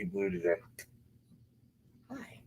blue today. Hi.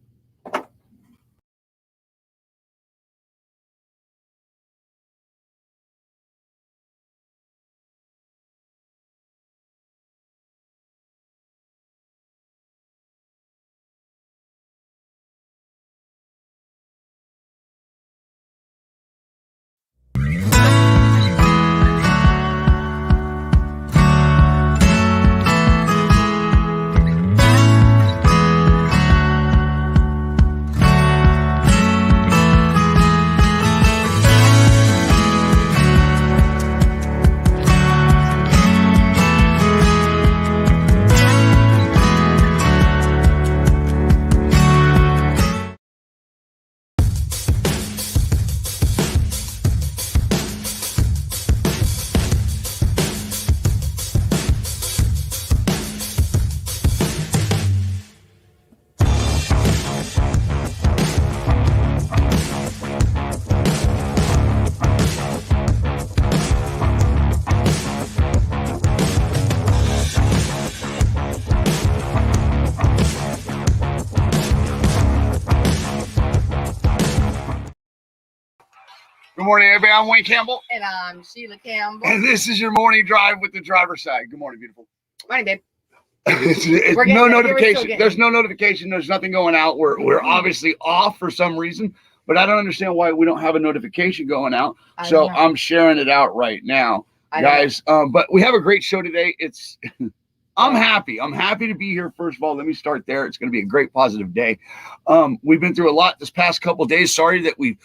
Good morning, everybody. I'm Wayne Campbell. And I'm Sheila Campbell. And this is your morning drive with the driver's side. Good morning, beautiful. Morning, babe. No notification. There's no notification. There's nothing going out. We're obviously off for some reason, but I don't understand why we don't have a notification going out. So I'm sharing it out right now, guys. But we have a great show today. I'm happy. I'm happy to be here. First of all, let me start there. It's going to be a great positive day. We've been through a lot this past couple of days. Sorry that we've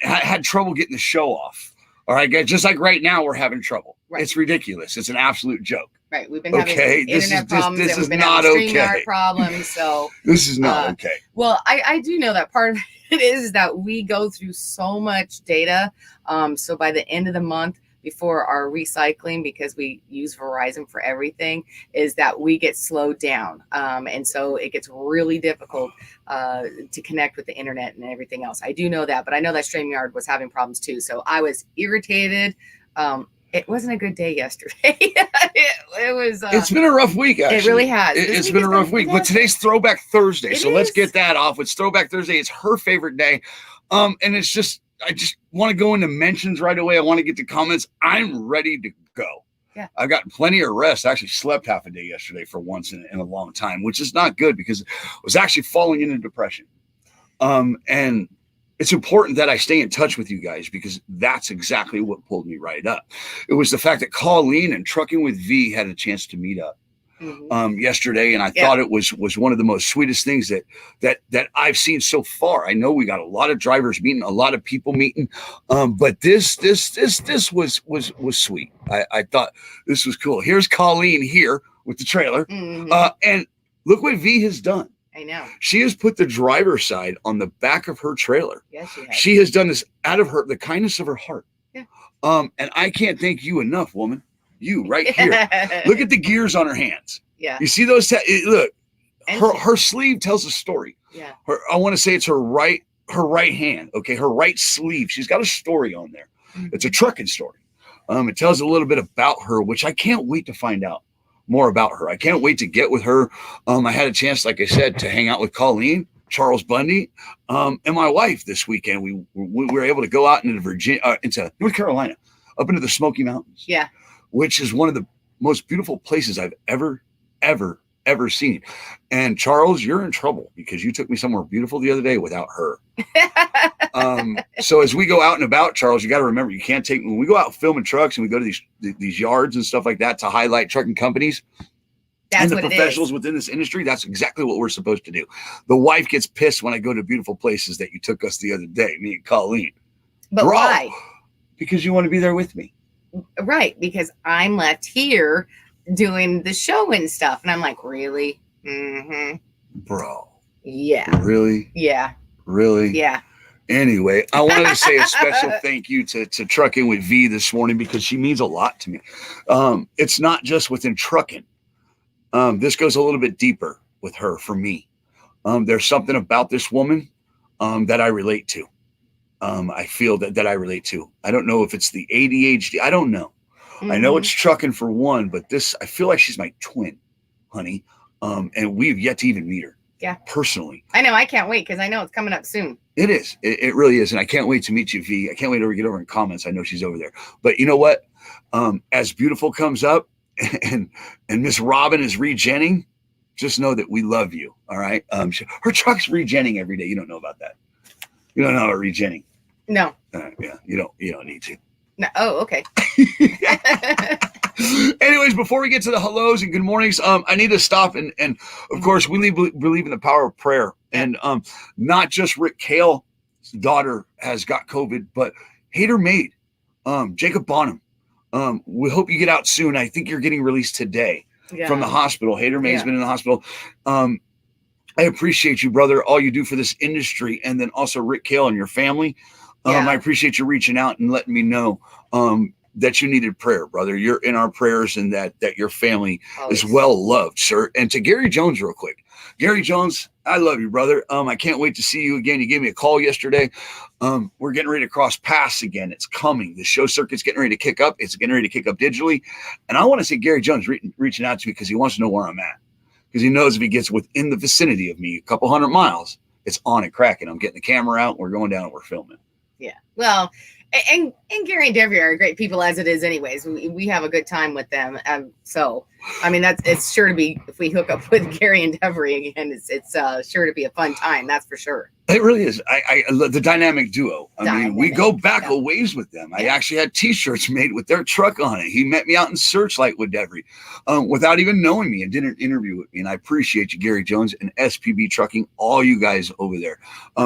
had trouble getting the show off. All right, guys. Just like right now, we're having trouble. Right. It's ridiculous. It's an absolute joke. Right. We've been having internet problems. This is been not okay. Problems. So this is not okay. Well, I do know that part of it is that we go through so much data. So by the end of the month, before our recycling, because we use Verizon for everything, is that we get slowed down. And so it gets really difficult to connect with the internet and everything else. I do know that, but I know that StreamYard was having problems too. So I was irritated. It wasn't a good day yesterday. it was. It's been a rough week, actually. It really has. It's been a rough week. But today's Throwback Thursday. So let's get that off. It's Throwback Thursday. It's her favorite day. And it's just, I just want to go into mentions right away. I want to get to comments. I'm ready to go. Yeah. I got plenty of rest. I actually slept half a day yesterday for once in a long time, which is not good because I was actually falling into depression. And it's important that I stay in touch with you guys because that's exactly what pulled me right up. It was the fact that Colleen and Trucking with V had a chance to meet up yesterday, and I thought it was one of the most sweetest things that I've seen so far. I know we got a lot of drivers meeting, a lot of people meeting, but this was sweet. I thought this was cool. Here's Colleen here with the trailer, and look what V has done. I know. She has put the driver's side on the back of her trailer. Yes, she has. She has done this out of the kindness of her heart. Yeah. And I can't thank you enough, woman. You right here. Look at the gears on her hands. Yeah. You see those? Look, her sleeve tells a story. Yeah. I want to say it's her right hand. Okay. Her right sleeve. She's got a story on there. It's a trucking story. It tells a little bit about her, which I can't wait to find out more about her. I can't wait to get with her. I had a chance, like I said, to hang out with Colleen, Charles Bundy, and my wife this weekend. We were able to go out into North Carolina, up into the Smoky Mountains. Yeah. Which is one of the most beautiful places I've ever seen. And Charles, you're in trouble because you took me somewhere beautiful the other day without her. So as we go out and about, Charles, you got to remember, you can't take, when we go out filming trucks and we go to these yards and stuff like that to highlight trucking companies and the professionals within this industry, that's exactly what we're supposed to do. The wife gets pissed when I go to beautiful places that you took us the other day, me and Colleen. But why? Because you want to be there with me. Right, because I'm left here doing the show and stuff. And I'm like, really? Bro. Yeah. Really? Yeah. Really? Yeah. Anyway, I wanted to say a special thank you to Trucking with V this morning because she means a lot to me. It's not just within trucking. This goes a little bit deeper with her for me. There's something about this woman that I relate to. I feel that I relate to. I don't know if it's the ADHD. I don't know. I know it's trucking for one, but I feel like she's my twin, honey. And we've yet to even meet her. Yeah. Personally. I know. I can't wait because I know it's coming up soon. It is. It really is. And I can't wait to meet you, V. I can't wait to get over in comments. I know she's over there. But you know what? As Beautiful comes up and Miss Robin is regenning, just know that we love you. All right. Her truck's regenning every day. You don't know about that. You don't know about regenning. No. Yeah. You don't need to. No. Oh, okay. Anyways, before we get to the hellos and good mornings, I need to stop and of course we believe in the power of prayer, and not just Rick Cale's daughter has got COVID, but Hater Maid, Jacob Bonham. We hope you get out soon. I think you're getting released today from the hospital. Hater Maid's been in the hospital. I appreciate you, brother, all you do for this industry, and then also Rick Cale and your family. I appreciate you reaching out and letting me know that you needed prayer, brother. You're in our prayers, and that your family is well loved, sir. And to Gary Jones, real quick. Gary Jones, I love you, brother. I can't wait to see you again. You gave me a call yesterday. We're getting ready to cross paths again. It's coming. The show circuit's getting ready to kick up. It's getting ready to kick up digitally. And I want to say Gary Jones reaching out to me because he wants to know where I'm at. Because he knows if he gets within the vicinity of me, a couple hundred miles, it's on and cracking. I'm getting the camera out. We're going down and we're filming. Yeah. Well, and Gary and Debbie are great people as it is anyways. We have a good time with them. So, I mean, it's sure to be, if we hook up with Gary and Debbie again, it's sure to be a fun time. That's for sure. It really is. I love the dynamic duo. I mean, we go back a ways with them. I actually had T-shirts made with their truck on it. He met me out in Searchlight with Devery without even knowing me and did an interview with me. And I appreciate you, Gary Jones and SPB Trucking, all you guys over there,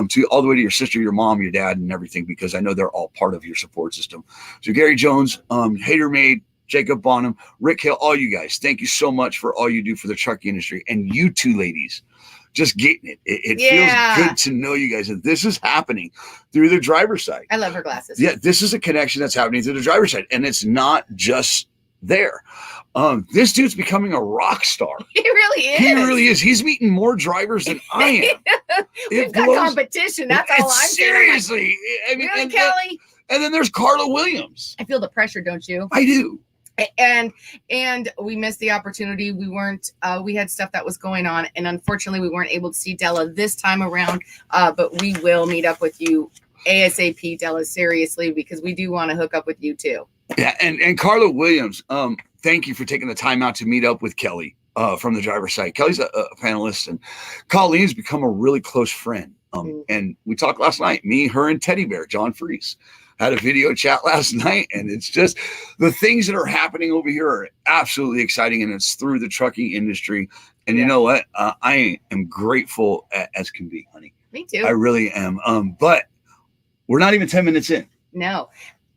to all the way to your sister, your mom, your dad, and everything, because I know they're all part of your support system. So Gary Jones, Hater Maid, Jacob Bonham, Rick Hill, all you guys, thank you so much for all you do for the trucking industry. And you two ladies, just getting it. It feels good to know you guys. And this is happening through the driver's side. I love her glasses. Yeah, this is a connection that's happening through the driver's side. And it's not just there. This dude's becoming a rock star. He really is. He really is. He's meeting more drivers than I am. We've got competition. That's all I'm seriously. I mean, really, Kelly? And then there's Carla Williams. I feel the pressure, don't you? I do. And we missed the opportunity. We weren't, we had stuff that was going on, and unfortunately we weren't able to see Della this time around, but we will meet up with you ASAP, Della, seriously, because we do want to hook up with you too. Yeah. And Carla Williams, thank you for taking the time out to meet up with Kelly from the driver's side. Kelly's a panelist, and Colleen's become a really close friend. And we talked last night, me, her, and Teddy Bear, John Freese. Had a video chat last night, and it's just the things that are happening over here are absolutely exciting, and it's through the trucking industry. And you know what? I am grateful as can be, honey. Me too. I really am. But we're not even 10 minutes in. No.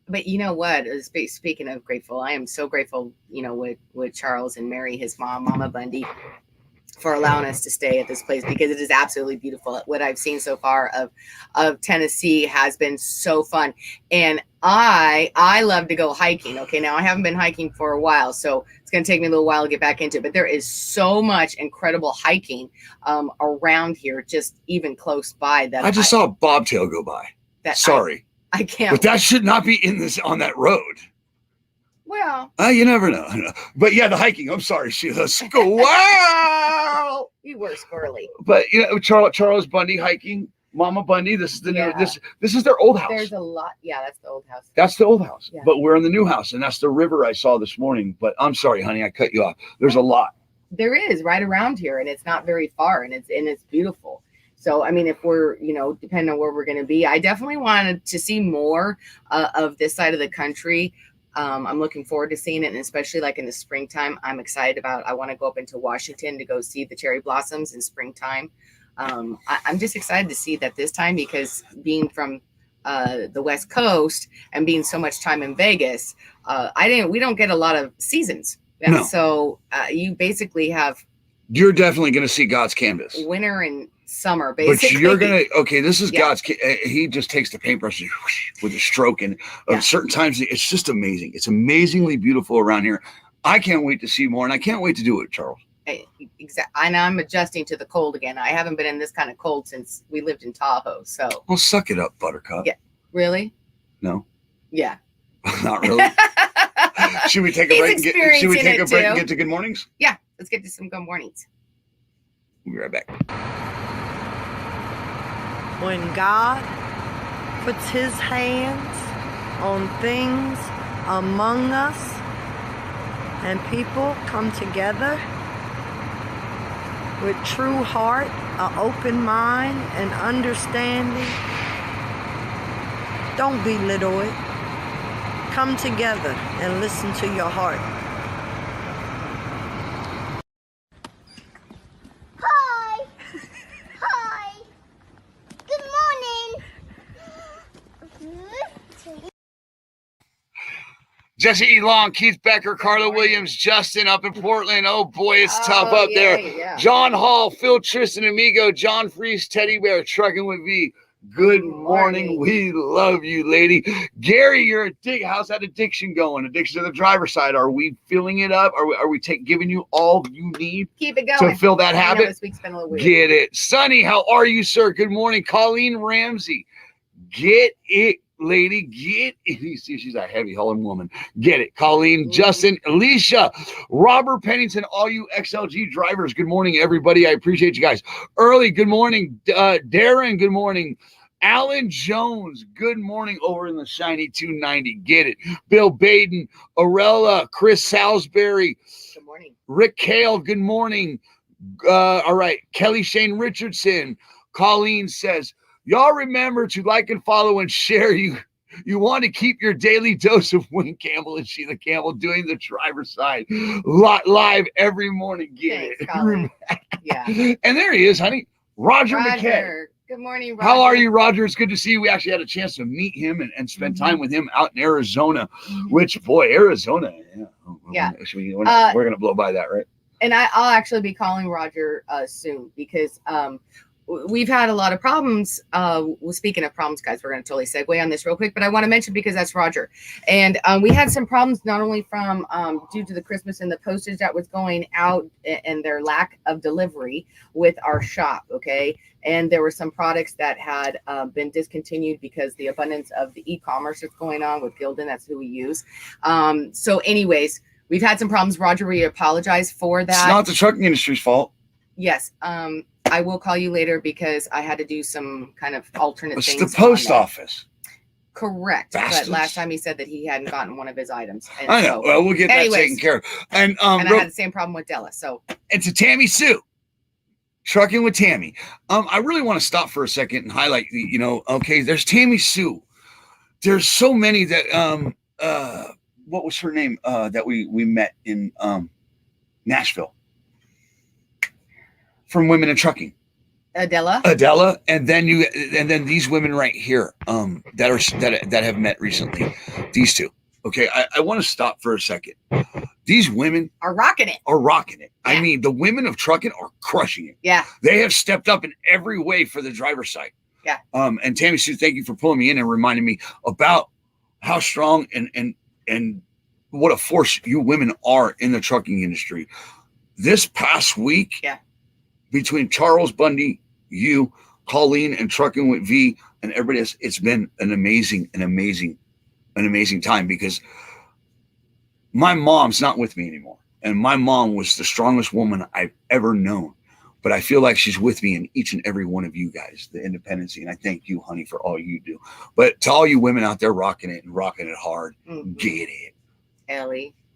But you know what? Speaking of grateful, I am so grateful, with Charles and Mary, his mom, Mama Bundy, for allowing us to stay at this place, because it is absolutely beautiful. What I've seen so far of Tennessee has been so fun. And I love to go hiking. Okay, now I haven't been hiking for a while, so it's going to take me a little while to get back into it. But there is so much incredible hiking around here, just even close by. That I just saw a bobtail go by. Sorry. I can't. But that should not be on that road. Well, you never know. But yeah, the hiking. I'm sorry, Sheila. Wow. You were squirrely. But Charles Bundy hiking, Mama Bundy. This is the new, this is their old house. There's a lot. Yeah, that's the old house. That's the old house. Yeah. But we're in the new house, and that's the river I saw this morning. But I'm sorry, honey, I cut you off. There's a lot. There is right around here, and it's not very far, and it's beautiful. So, I mean, if we're, depending on where we're going to be, I definitely wanted to see more of this side of the country. I'm looking forward to seeing it, and especially like in the springtime, I'm excited about. I want to go up into Washington to go see the cherry blossoms in springtime. I'm just excited to see that this time, because being from the West Coast and being so much time in Vegas, we don't get a lot of seasons. No. So you basically have. You're definitely going to see God's canvas. Winter and summer, basically. But you're going to, this is God's, he just takes the paintbrush with a stroke, and certain times it's just amazing. It's amazingly beautiful around here. I can't wait to see more, and I can't wait to do it, Charles. Exactly. And I'm adjusting to the cold again. I haven't been in this kind of cold since we lived in Tahoe. So. Well, suck it up, Buttercup. Yeah. Really? No. Yeah. Not really. Should we take a break and get to good mornings? Yeah. Let's get to some good mornings. We'll be right back. When God puts his hands on things among us and people come together with true heart, an open mind, and understanding, don't belittle it. Come together and listen to your heart. Hi! Hi! Good morning! Jesse Elon, Keith Becker, Carla Williams, Justin up in Portland. Oh boy, it's tough up there. Yeah. John Hall, Phil Tristan Amigo, John Freese, Teddy Bear, Trucking with V. Good morning. We love you, lady. Gary, you're how's that addiction going? Addiction to the driver's side. Are we filling it up? Are we giving you all you need? Keep it going To fill that habit? This week's been a little weird. Get it. Sonny, how are you, sir? Good morning. Colleen Ramsey. Get it, lady. Get it. You see, she's a heavy hauling woman. Get it. Colleen, Justin, Alicia, Robert Pennington, all you XLG drivers. Good morning, everybody. I appreciate you guys. Early, good morning. Darren, good morning. Alan Jones, good morning over in the shiny 290. Get it. Bill Baden, Arella, Chris Salisbury. Good morning. Rick Kale, good morning. All right. Kelly Shane Richardson. Colleen says, y'all remember to like and follow and share. You want to keep your daily dose of Wayne Campbell and Sheila Campbell doing the driver's side live every morning. Get Thanks, it. Colleen. Yeah. And there he is, honey. Roger McKay. Good morning, Roger. How are you, Roger? It's good to see you. We actually had a chance to meet him and spend time with him out in Arizona, which, boy, Arizona. Yeah. We're going to blow by that, right? And I'll actually be calling Roger soon because we've had a lot of problems. Well, speaking of problems, guys, we're going to totally segue on this real quick, but I want to mention because that's Roger. And we had some problems not only from due to the Christmas and the postage that was going out and their lack of delivery with our shop. Okay. And there were some products that had been discontinued because the abundance of the e-commerce that's going on with Gildan. That's who we use. So anyways, we've had some problems. Roger, we apologize for that. It's not the trucking industry's fault. Yes. I will call you later because I had to do some kind of alternate things. It's the post office. Correct. Bastards. But last time he said that he hadn't gotten one of his items. And I know. Well, we'll get that taken care of. And I had the same problem with Della. So it's a Tammy Sue. Trucking with Tammy. I really want to stop for a second and highlight okay, there's Tammy Sue. There's so many that what was her name that we met in Nashville from Women in Trucking. Adela, and then these women right here that have met recently. These two. Okay, I want to stop for a second. These women are rocking it. Yeah. I mean, the women of trucking are crushing it. Yeah. They have stepped up in every way for the driver's side. Yeah. And Tammy Sue, thank you for pulling me in and reminding me about how strong and what a force you women are in the trucking industry. This past week, between Charles Bundy, you, Colleen, and Trucking with V, and everybody else, it's been an amazing time because my mom's not with me anymore. And my mom was the strongest woman I've ever known. But I feel like she's with me in each and every one of you guys, the independency. And I thank you, honey, for all you do. But to all you women out there rocking it hard, get it.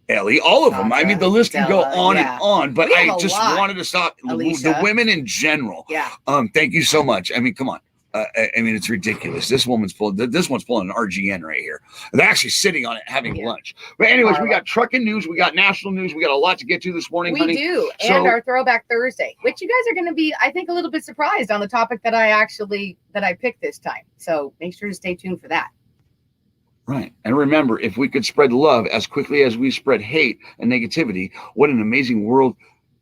Ellie, all of them. I mean, the list can go on and on, but I just wanted to stop Alicia. the women in general. Yeah. Thank you so much. I mean, come on. I mean, it's ridiculous. This one's pulling an RGN right here. They're actually sitting on it having lunch. But anyways, we got trucking news. We got national news. We got a lot to get to this morning, honey. We do. And our Throwback Thursday, which you guys are going to be, I think, a little bit surprised on the topic that I picked this time. So make sure to stay tuned for that. Right. And remember, if we could spread love as quickly as we spread hate and negativity, what an amazing world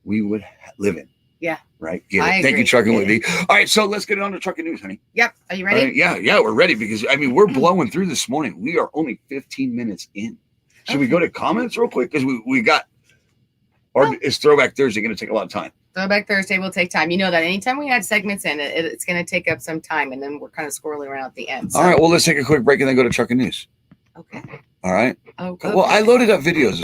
we would live in. Yeah. Right. Thank you, Trucking with me. All right. So let's get on to trucking news, honey. Yep. Are you ready? Yeah, we're ready because, I mean, we're blowing through this morning. We are only 15 minutes in. Should we go to comments real quick? Because we got, or is Throwback Thursday going to take a lot of time? Throwback Thursday will take time. You know that anytime we add segments in, it's going to take up some time, and then we're kind of squirreling around at the end. So. All right. Well, let's take a quick break and then go to trucking news. Okay. All right. Okay. Well, I loaded up videos.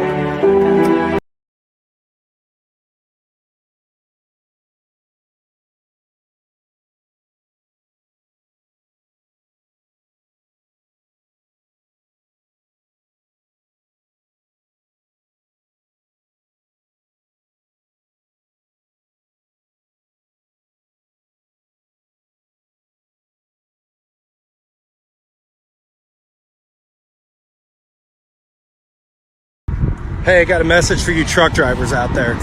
Hey, I got a message for you truck drivers out there.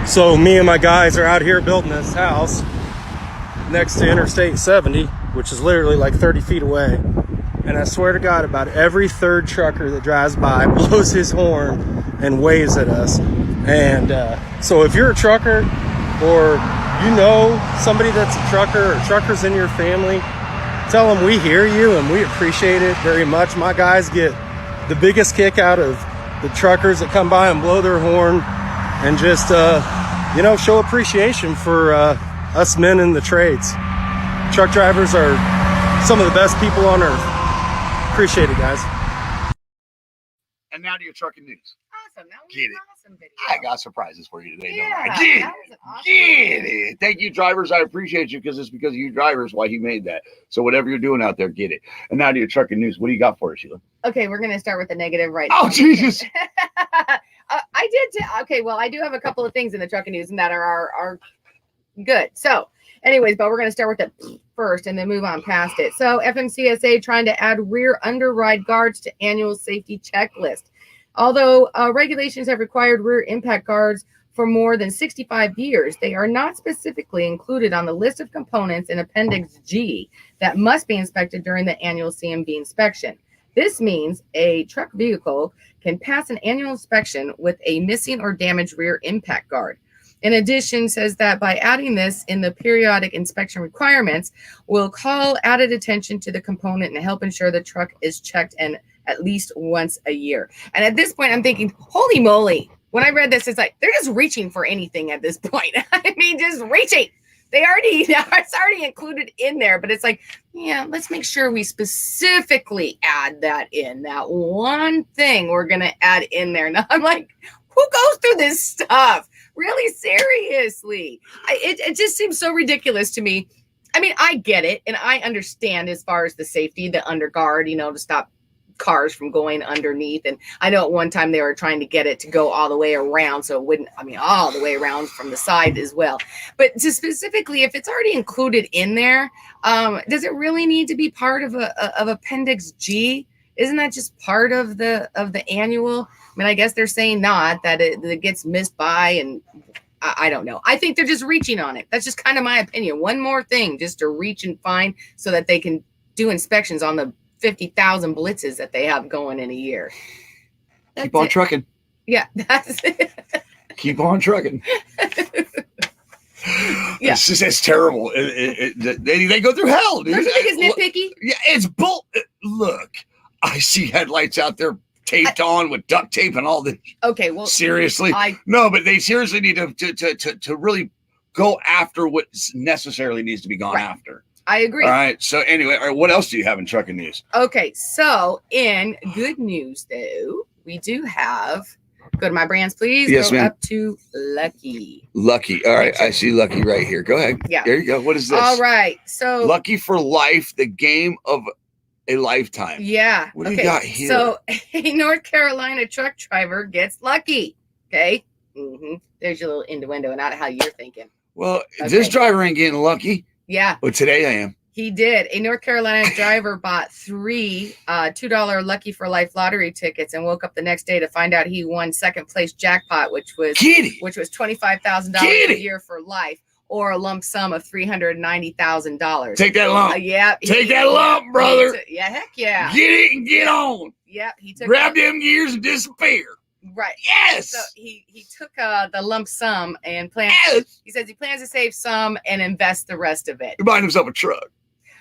So me and my guys are out here building this house next to Interstate 70, which is literally like 30 feet away. And I swear to God, about every third trucker that drives by blows his horn and waves at us. And so if you're a trucker, or you know somebody that's a trucker, or truckers in your family, tell them we hear you and we appreciate it very much. My guys get the biggest kick out of the truckers that come by and blow their horn and just, show appreciation for us men in the trades. Truck drivers are some of the best people on earth. Appreciate it, guys. And now to your trucking news. Awesome. That was Get an it. awesome video. I got surprises for you today. Yeah, Don't I? Get that it. was an awesome Get video. it. Thank you, drivers. I appreciate you because it's because of you drivers why he made that. So whatever you're doing out there, get it. And now to your trucking news. What do you got for us, Sheila? Okay, we're gonna start with the negative right Oh, now. Jesus. I do have a couple of things in the trucking news and that are good. So, anyways, but we're gonna start with it first and then move on past it. So, FMCSA trying to add rear underride guards to annual safety checklist. Although regulations have required rear impact guards for more than 65 years, they are not specifically included on the list of components in Appendix G that must be inspected during the annual CMV inspection. This means a truck vehicle can pass an annual inspection with a missing or damaged rear impact guard. In addition, says that by adding this in the periodic inspection requirements will call added attention to the component and help ensure the truck is checked and at least once a year. And at this point, I'm thinking, holy moly. When I read this, it's like, they're just reaching for anything at this point. I mean, just reaching. It's already included in there, but it's like, yeah, let's make sure we specifically add that in. That one thing we're going to add in there. Now I'm like, who goes through this stuff? Really, seriously? It just seems so ridiculous to me. I mean, I get it, and I understand as far as the safety, the underguard, to stop cars from going underneath. And I know at one time they were trying to get it to go all the way around, so it wouldn't, all the way around from the side as well. But to specifically, if it's already included in there, does it really need to be part of Appendix G? Isn't that just part of the annual? I mean, I guess they're saying not, that it gets missed by, and I don't know. I think they're just reaching on it. That's just kind of my opinion. One more thing just to reach and find so that they can do inspections on the 50,000 blitzes that they have going in a year. Keep on trucking. Yeah, that's it. Keep on trucking. Yeah. It's terrible. They go through hell, dude. Don't you think it's nitpicky? Yeah, it's bull. Look, I see headlights out there taped on with duct tape and all this. Okay, well, seriously, no, but they seriously need to really go after what necessarily needs to be gone after. I agree. All right. So anyway, all right, what else do you have in trucking news? Okay, so in good news, though, we do have. Go to my brands, please. Yes, go ma'am. Up to Lucky. Lucky. All right, I see Lucky right here. Go ahead. Yeah. There you go. What is this? All right. So Lucky for Life, the game of a lifetime. Yeah. What do you got here? So a North Carolina truck driver gets lucky. Okay. There's your little innuendo, not how you're thinking. Well, this driver ain't getting lucky. Yeah. But today I am. He did. A North Carolina driver bought three $2 Lucky for Life lottery tickets and woke up the next day to find out he won second place jackpot, which was $25,000 a year for life, or a lump sum of $390,000. Take that lump. Yeah. Take that lump, brother. Yeah, heck yeah. Get it and get on. Yep. He took grab them gears and disappear. Right. Yes. So he took the lump sum and plans. Yes. He says he plans to save some and invest the rest of it. He buying himself a truck.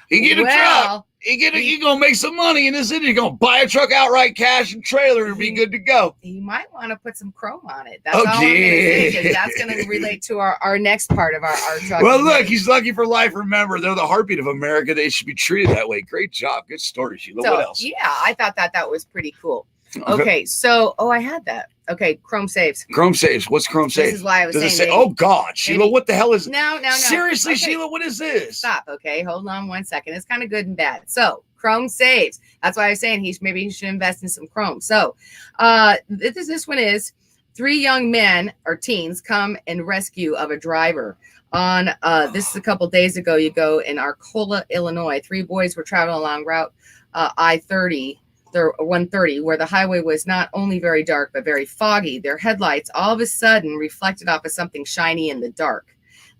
He get a truck. He gonna make some money in this city. He's gonna buy a truck outright, cash and trailer, and be good to go. He might want to put some chrome on it. That's all I'm gonna say, 'cause that's gonna relate to our next part of our truck. Well, look, he's lucky for life. Remember, they're the heartbeat of America. They should be treated that way. Great job. Good story, Sheila. So, what else? Yeah, I thought that was pretty cool. Okay, so I had that. Okay, Chrome saves. Chrome saves. What's Chrome saves? This is why I was Does saying. it say? Oh God, Sheila, what the hell is? No. Seriously, Okay. Sheila, what is this? Stop. Okay, hold on 1 second. It's kind of good and bad. So Chrome saves. That's why I was saying maybe he should invest in some Chrome. So this one is 3 young men or teens come in rescue of a driver. On this is a couple days ago. You go in Arcola, Illinois. 3 boys were traveling along Route I-30 1:30, where the highway was not only very dark but very foggy. Their headlights all of a sudden reflected off of something shiny in the dark.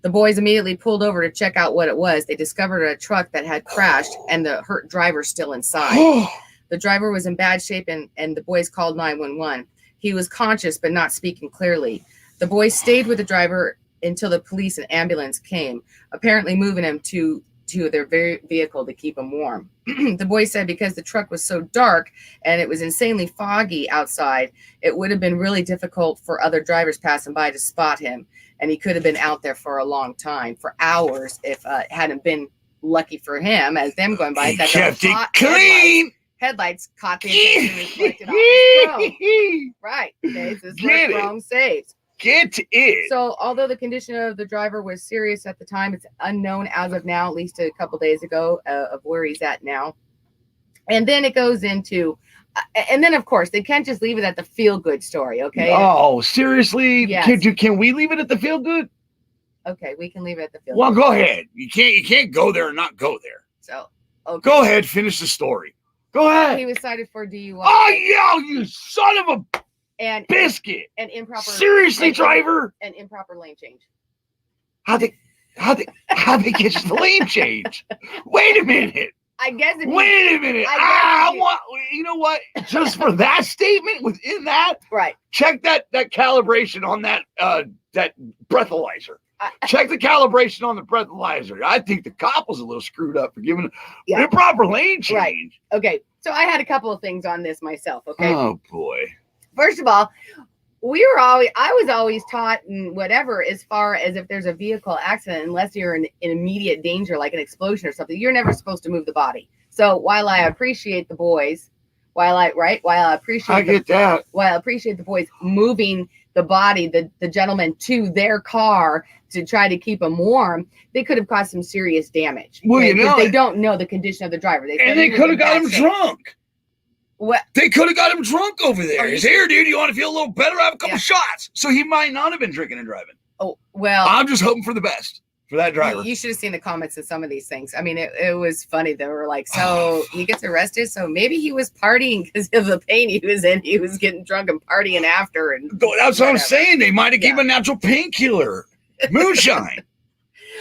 The boys immediately pulled over to check out what it was. They discovered a truck that had crashed and the hurt driver still inside. The driver was in bad shape, and the boys called 911. He was conscious but not speaking clearly. The boys stayed with the driver until the police and ambulance came, apparently moving him to their vehicle to keep him warm. The boys said because the truck was so dark and it was insanely foggy outside, it would have been really difficult for other drivers passing by to spot him. And he could have been out there for a long time, for hours, if it hadn't been lucky for him, as them going by. He kept it clean. Headlights caught the attention and reflected off his chrome. Right. Okay. So this is where chrome saves. Get it. So although the condition of the driver was serious at the time, it's unknown as of now, at least a couple days ago, of where he's at now. And then it goes into, and then of course they can't just leave it at the feel good story. Okay. Oh, seriously? Yes. Can we leave it at the feel good? Okay, we can leave it at the feel Well, good. go ahead. You can't go there and not go there. So okay. Go ahead, finish the story. Go ahead. He was cited for DUI. Oh yeah, you son of a and biscuit. and improper. Seriously, driver. And improper lane change. How'd they get the lane change? Wait a minute. I guess. Wait a minute. You know what? Just for that statement within that, right? Check that calibration on that breathalyzer. Check the calibration on the breathalyzer. I think the cop was a little screwed up for giving improper lane change. Right. Okay. So I had a couple of things on this myself. Okay. Oh boy. First of all, I was always taught and whatever, as far as if there's a vehicle accident, unless you're in immediate danger, like an explosion or something, you're never supposed to move the body. So while I appreciate the boys, while I appreciate the boys moving the body, the gentleman to their car to try to keep him warm, they could have caused some serious damage. Well, you know, they don't know the condition of the driver. They could have got him drunk. What? They could have got him drunk over there. He's here, dude. You want to feel a little better? Have a couple shots. So he might not have been drinking and driving. Oh, well. I'm just hoping for the best for that driver. You should have seen the comments of some of these things. I mean, it was funny. They were like, so he gets arrested. So maybe he was partying because of the pain he was in. He was getting drunk and partying after. And that's what I'm saying. They might have given him a natural painkiller. Moonshine.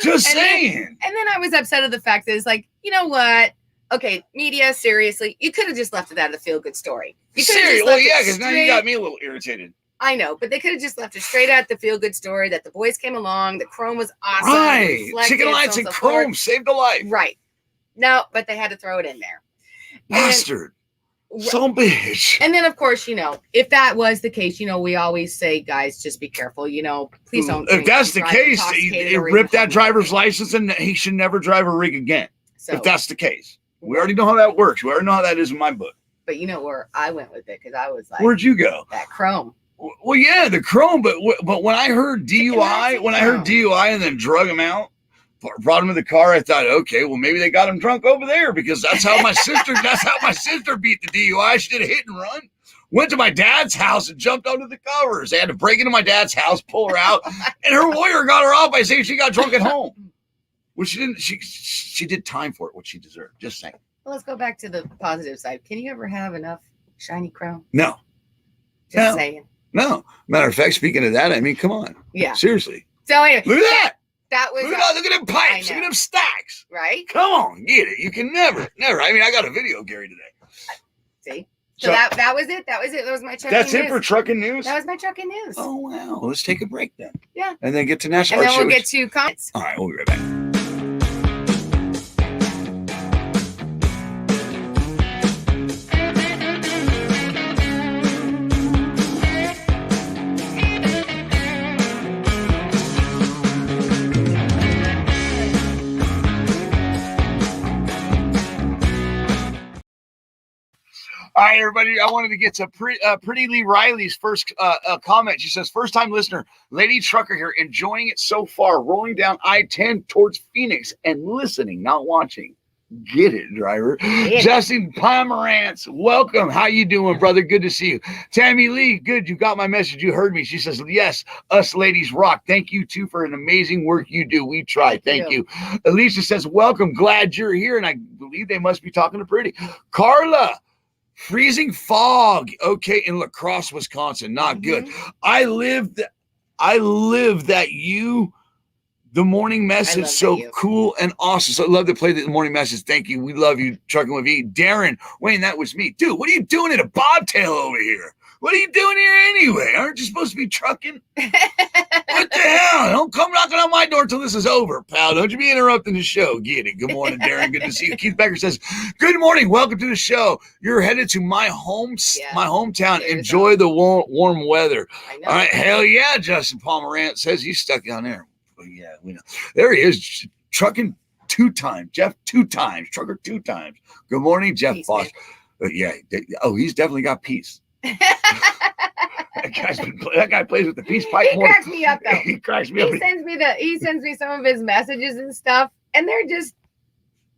Just saying. And then I was upset at the fact that it's like, you know what? Okay, media, seriously, you could have just left it out of the feel-good story. Seriously, well, yeah, because now you got me a little irritated. I know, but they could have just left it straight out the feel-good story that the boys came along, the chrome was awesome. Right, chicken lights and chrome saved a life. Right. No, but they had to throw it in there. Bastard. Some bitch. And then, of course, you know, if that was the case, you know, we always say, guys, just be careful. You know, please don't. If that's the case, it ripped that driver's license and he should never drive a rig again. So, if that's the case. We already know how that works. We already know how that is in my book. But you know where I went with it, because I was like, where'd you go? That chrome. Well, yeah, the chrome. But when I heard DUI, and then drug him out, brought him in the car, I thought, okay, well maybe they got him drunk over there, because that's how my sister beat the DUI. She did a hit and run. Went to my dad's house and jumped under the covers. They had to break into my dad's house, pull her out, and her lawyer got her off by saying she got drunk at home. Well, she didn't. She did time for it, what she deserved. Just saying. Well, let's go back to the positive side. Can you ever have enough shiny chrome? No. Just saying. No. Matter of fact, speaking of that, I mean, come on. Yeah. Seriously. So anyway, look at that. That was. Look at them pipes. Look at them stacks. Right. Come on, get it. You can never. I mean, I got a video, Gary, today. See. So that was it. That was my trucking news. That's it for trucking news? That was my trucking news. Oh, wow. Let's take a break then. Yeah. And then get to national. And then we'll get to comments. All right, we'll be right back. All right, everybody. I wanted to get to Pretty Lee Riley's first comment. She says, first time listener, lady trucker here, enjoying it so far, rolling down I-10 towards Phoenix and listening, not watching. Get it, driver. Justin Pomerantz, welcome. How you doing, brother? Good to see you. Tammy Lee, good. You got my message. You heard me. She says, yes, us ladies rock. Thank you, too, for an amazing work you do. We try. Thank you. Alicia says, welcome. Glad you're here. And I believe they must be talking to Pretty. Carla. Freezing fog. Okay, in La Crosse, Wisconsin. Not good. I live that you. The morning message, so cool and awesome. So I love to play the morning message. Thank you. We love you, Trucking with E. Darren, Wayne, that was me. Dude, what are you doing at a bobtail over here? What are you doing here anyway? Aren't you supposed to be trucking? What the hell? Don't come knocking on my door until this is over, pal. Don't you be interrupting the show. Get it. Good morning, Darren. Good to see you. Keith Becker says, good morning. Welcome to the show. You're headed to my hometown. Enjoy the warm weather. I know. All right. Hell yeah, Justin Pomerant says he's stuck down there. Yeah, we know. There he is, trucking 2 times. Jeff 2 times. Trucker 2 times. Good morning, Jeff Foss. Yeah. He's definitely got peace. That guy plays with the peace pipe. He cracks me up though. He cracks me up. He sends me some of his messages and stuff, and they're just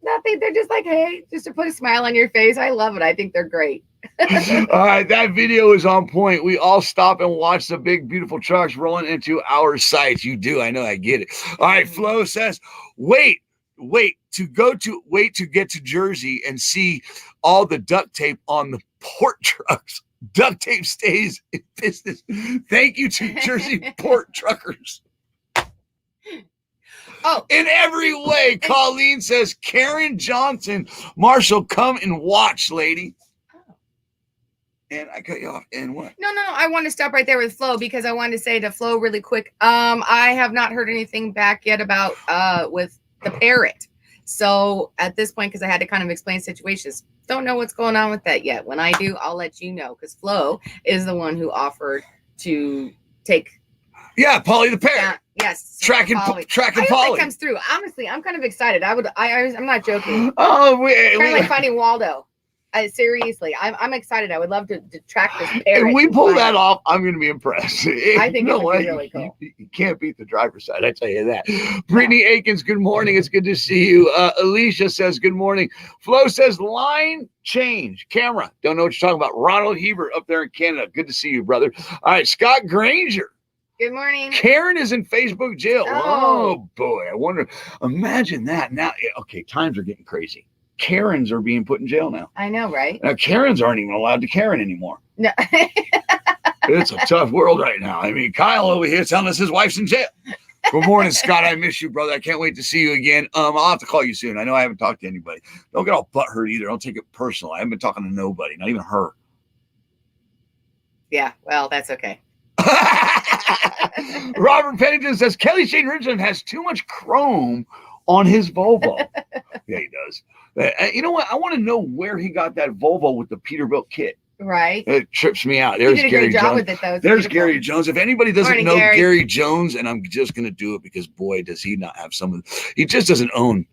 nothing. They're just like, hey, just to put a smile on your face. I love it. I think they're great. All right, that video is on point. We all stop and watch the big, beautiful trucks rolling into our sights. You do. I know. I get it. All right, Flo says, wait to get to Jersey and see all the duct tape on the port trucks. Duct tape stays in business. Thank you to Jersey port truckers. Oh, in every way. Colleen says, Karen Johnson, Marshall, come and watch, lady. And I cut you off. And what? No. I want to stop right there with Flo because I wanted to say to Flo really quick. I have not heard anything back yet about with the parrot. So at this point, because I had to kind of explain situations, don't know what's going on with that yet. When I do, I'll let you know because Flo is the one who offered to take. Yeah, Polly the parrot. Yes. Tracking Polly. Polly. It comes through. Honestly, I'm kind of excited. I'm not joking. Oh, kind of like finding Waldo. Seriously, I'm excited. I would love to track this parrot. If we pull that off, I'm going to be impressed. I think it would be really cool. You can't beat the driver's side. I tell you that. Brittany Akins, good morning. It's good to see you. Alicia says, good morning. Flo says, line change. Camera. Don't know what you're talking about. Ronald Hebert up there in Canada. Good to see you, brother. All right, Scott Granger. Good morning. Karen is in Facebook jail. Oh. Oh, boy. I wonder. Imagine that. Now, okay, times are getting crazy. Karens are being put in jail now. I know, right? Now, Karens aren't even allowed to Karen anymore. No. It's a tough world right now. I mean, Kyle over here telling us his wife's in jail. Good morning, Scott. I miss you, brother. I can't wait to see you again. I'll have to call you soon. I know I haven't talked to anybody. Don't get all butthurt either. Don't take it personal. I haven't been talking to nobody, not even her. Yeah, well, that's okay. Robert Pennington says, Kelly Shane Richardson has too much chrome on his Volvo. Yeah, he does. You know what? I want to know where he got that Volvo with the Peterbilt kit. Right. It trips me out. There's There's Gary Jones. job with it, though. There's Gary Jones. If anybody doesn't Morning, know Gary. Gary Jones, and I'm just going to do it because, boy, does he not have some of he just doesn't own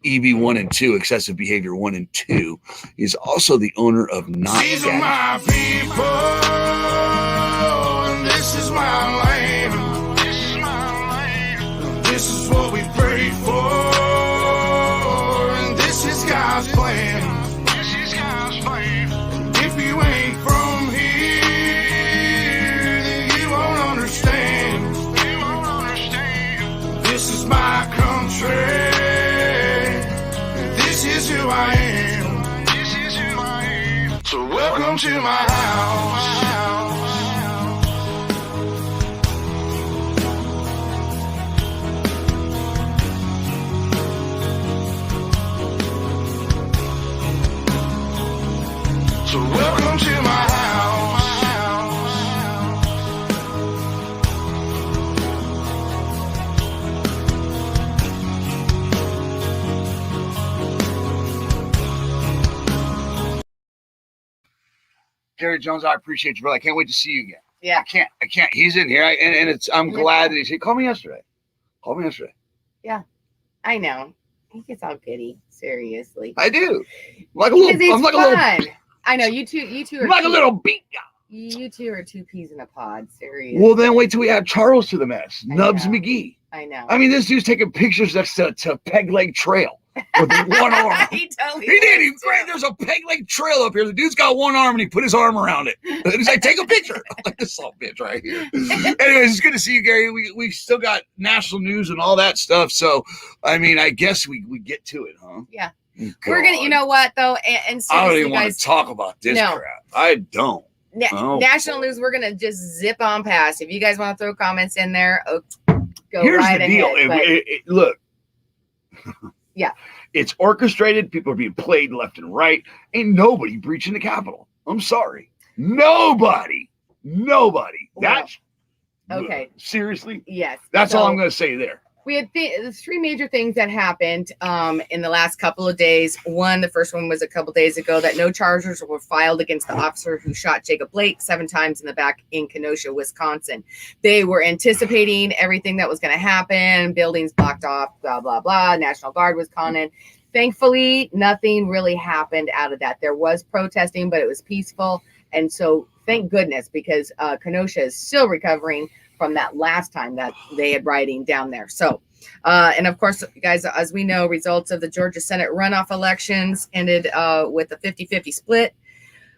EB 1 and 2, excessive behavior 1 and 2. He's also the owner of Not These are my people, and this is my land. This is my land. This is what we prayed for, and this is God's plan. This is God's plan. And if you ain't from here, then you won't understand. You won't understand. This is my country. This is who I am. This is who I am. So welcome to my house. So welcome to my house. Gary Jones, I appreciate you, brother. I can't wait to see you again. Yeah. I can't. He's in here, and it's. I'm glad that he said, "Call me yesterday." Call me yesterday. I know. He gets all giddy. Seriously. I do. I'm like a little. Because he's I'm like fun. a little. I know. You two are I'm like a little beat. You two are 2 peas in a pod. Seriously. Well, then wait till we add Charles to the mess. I Nubs know. McGee. I know. I mean, this dude's taking pictures next to Peg Leg Trail with one arm. He totally He did. was, too. There's a Peg Leg Trail up here. The dude's got one arm and he put his arm around it. And he's like, take a picture. I'm like, this little bitch right here. Anyways, it's good to see you, Gary. We still got national news and all that stuff. So, I mean, I guess we get to it, huh? Yeah. We're gonna, you know what though, and I don't seriously, even want guys, to talk about this No. crap. I don't. Oh, national boy. news. We're gonna just zip on past. If you guys want to throw comments in there, go Here's right the deal. ahead. But Look. Yeah. It's orchestrated. People are being played left and right. Ain't nobody breaching the Capitol. I'm sorry. Nobody. Well, That's okay. Seriously? Yes. That's all So, I'm going to say there. we had the three major things that happened in the last couple of days. The first one was a couple days ago, that no charges were filed against the officer who shot Jacob Blake 7 times in the back in Kenosha, Wisconsin. They were anticipating everything that was going to happen, buildings blocked off, blah, blah, blah. National Guard was calling. Thankfully, nothing really happened out of that. There was protesting, but it was peaceful. And so thank goodness, because Kenosha is still recovering from that last time that they had rioting down there. So, and of course, guys, as we know, results of the Georgia Senate runoff elections ended with a 50-50 split.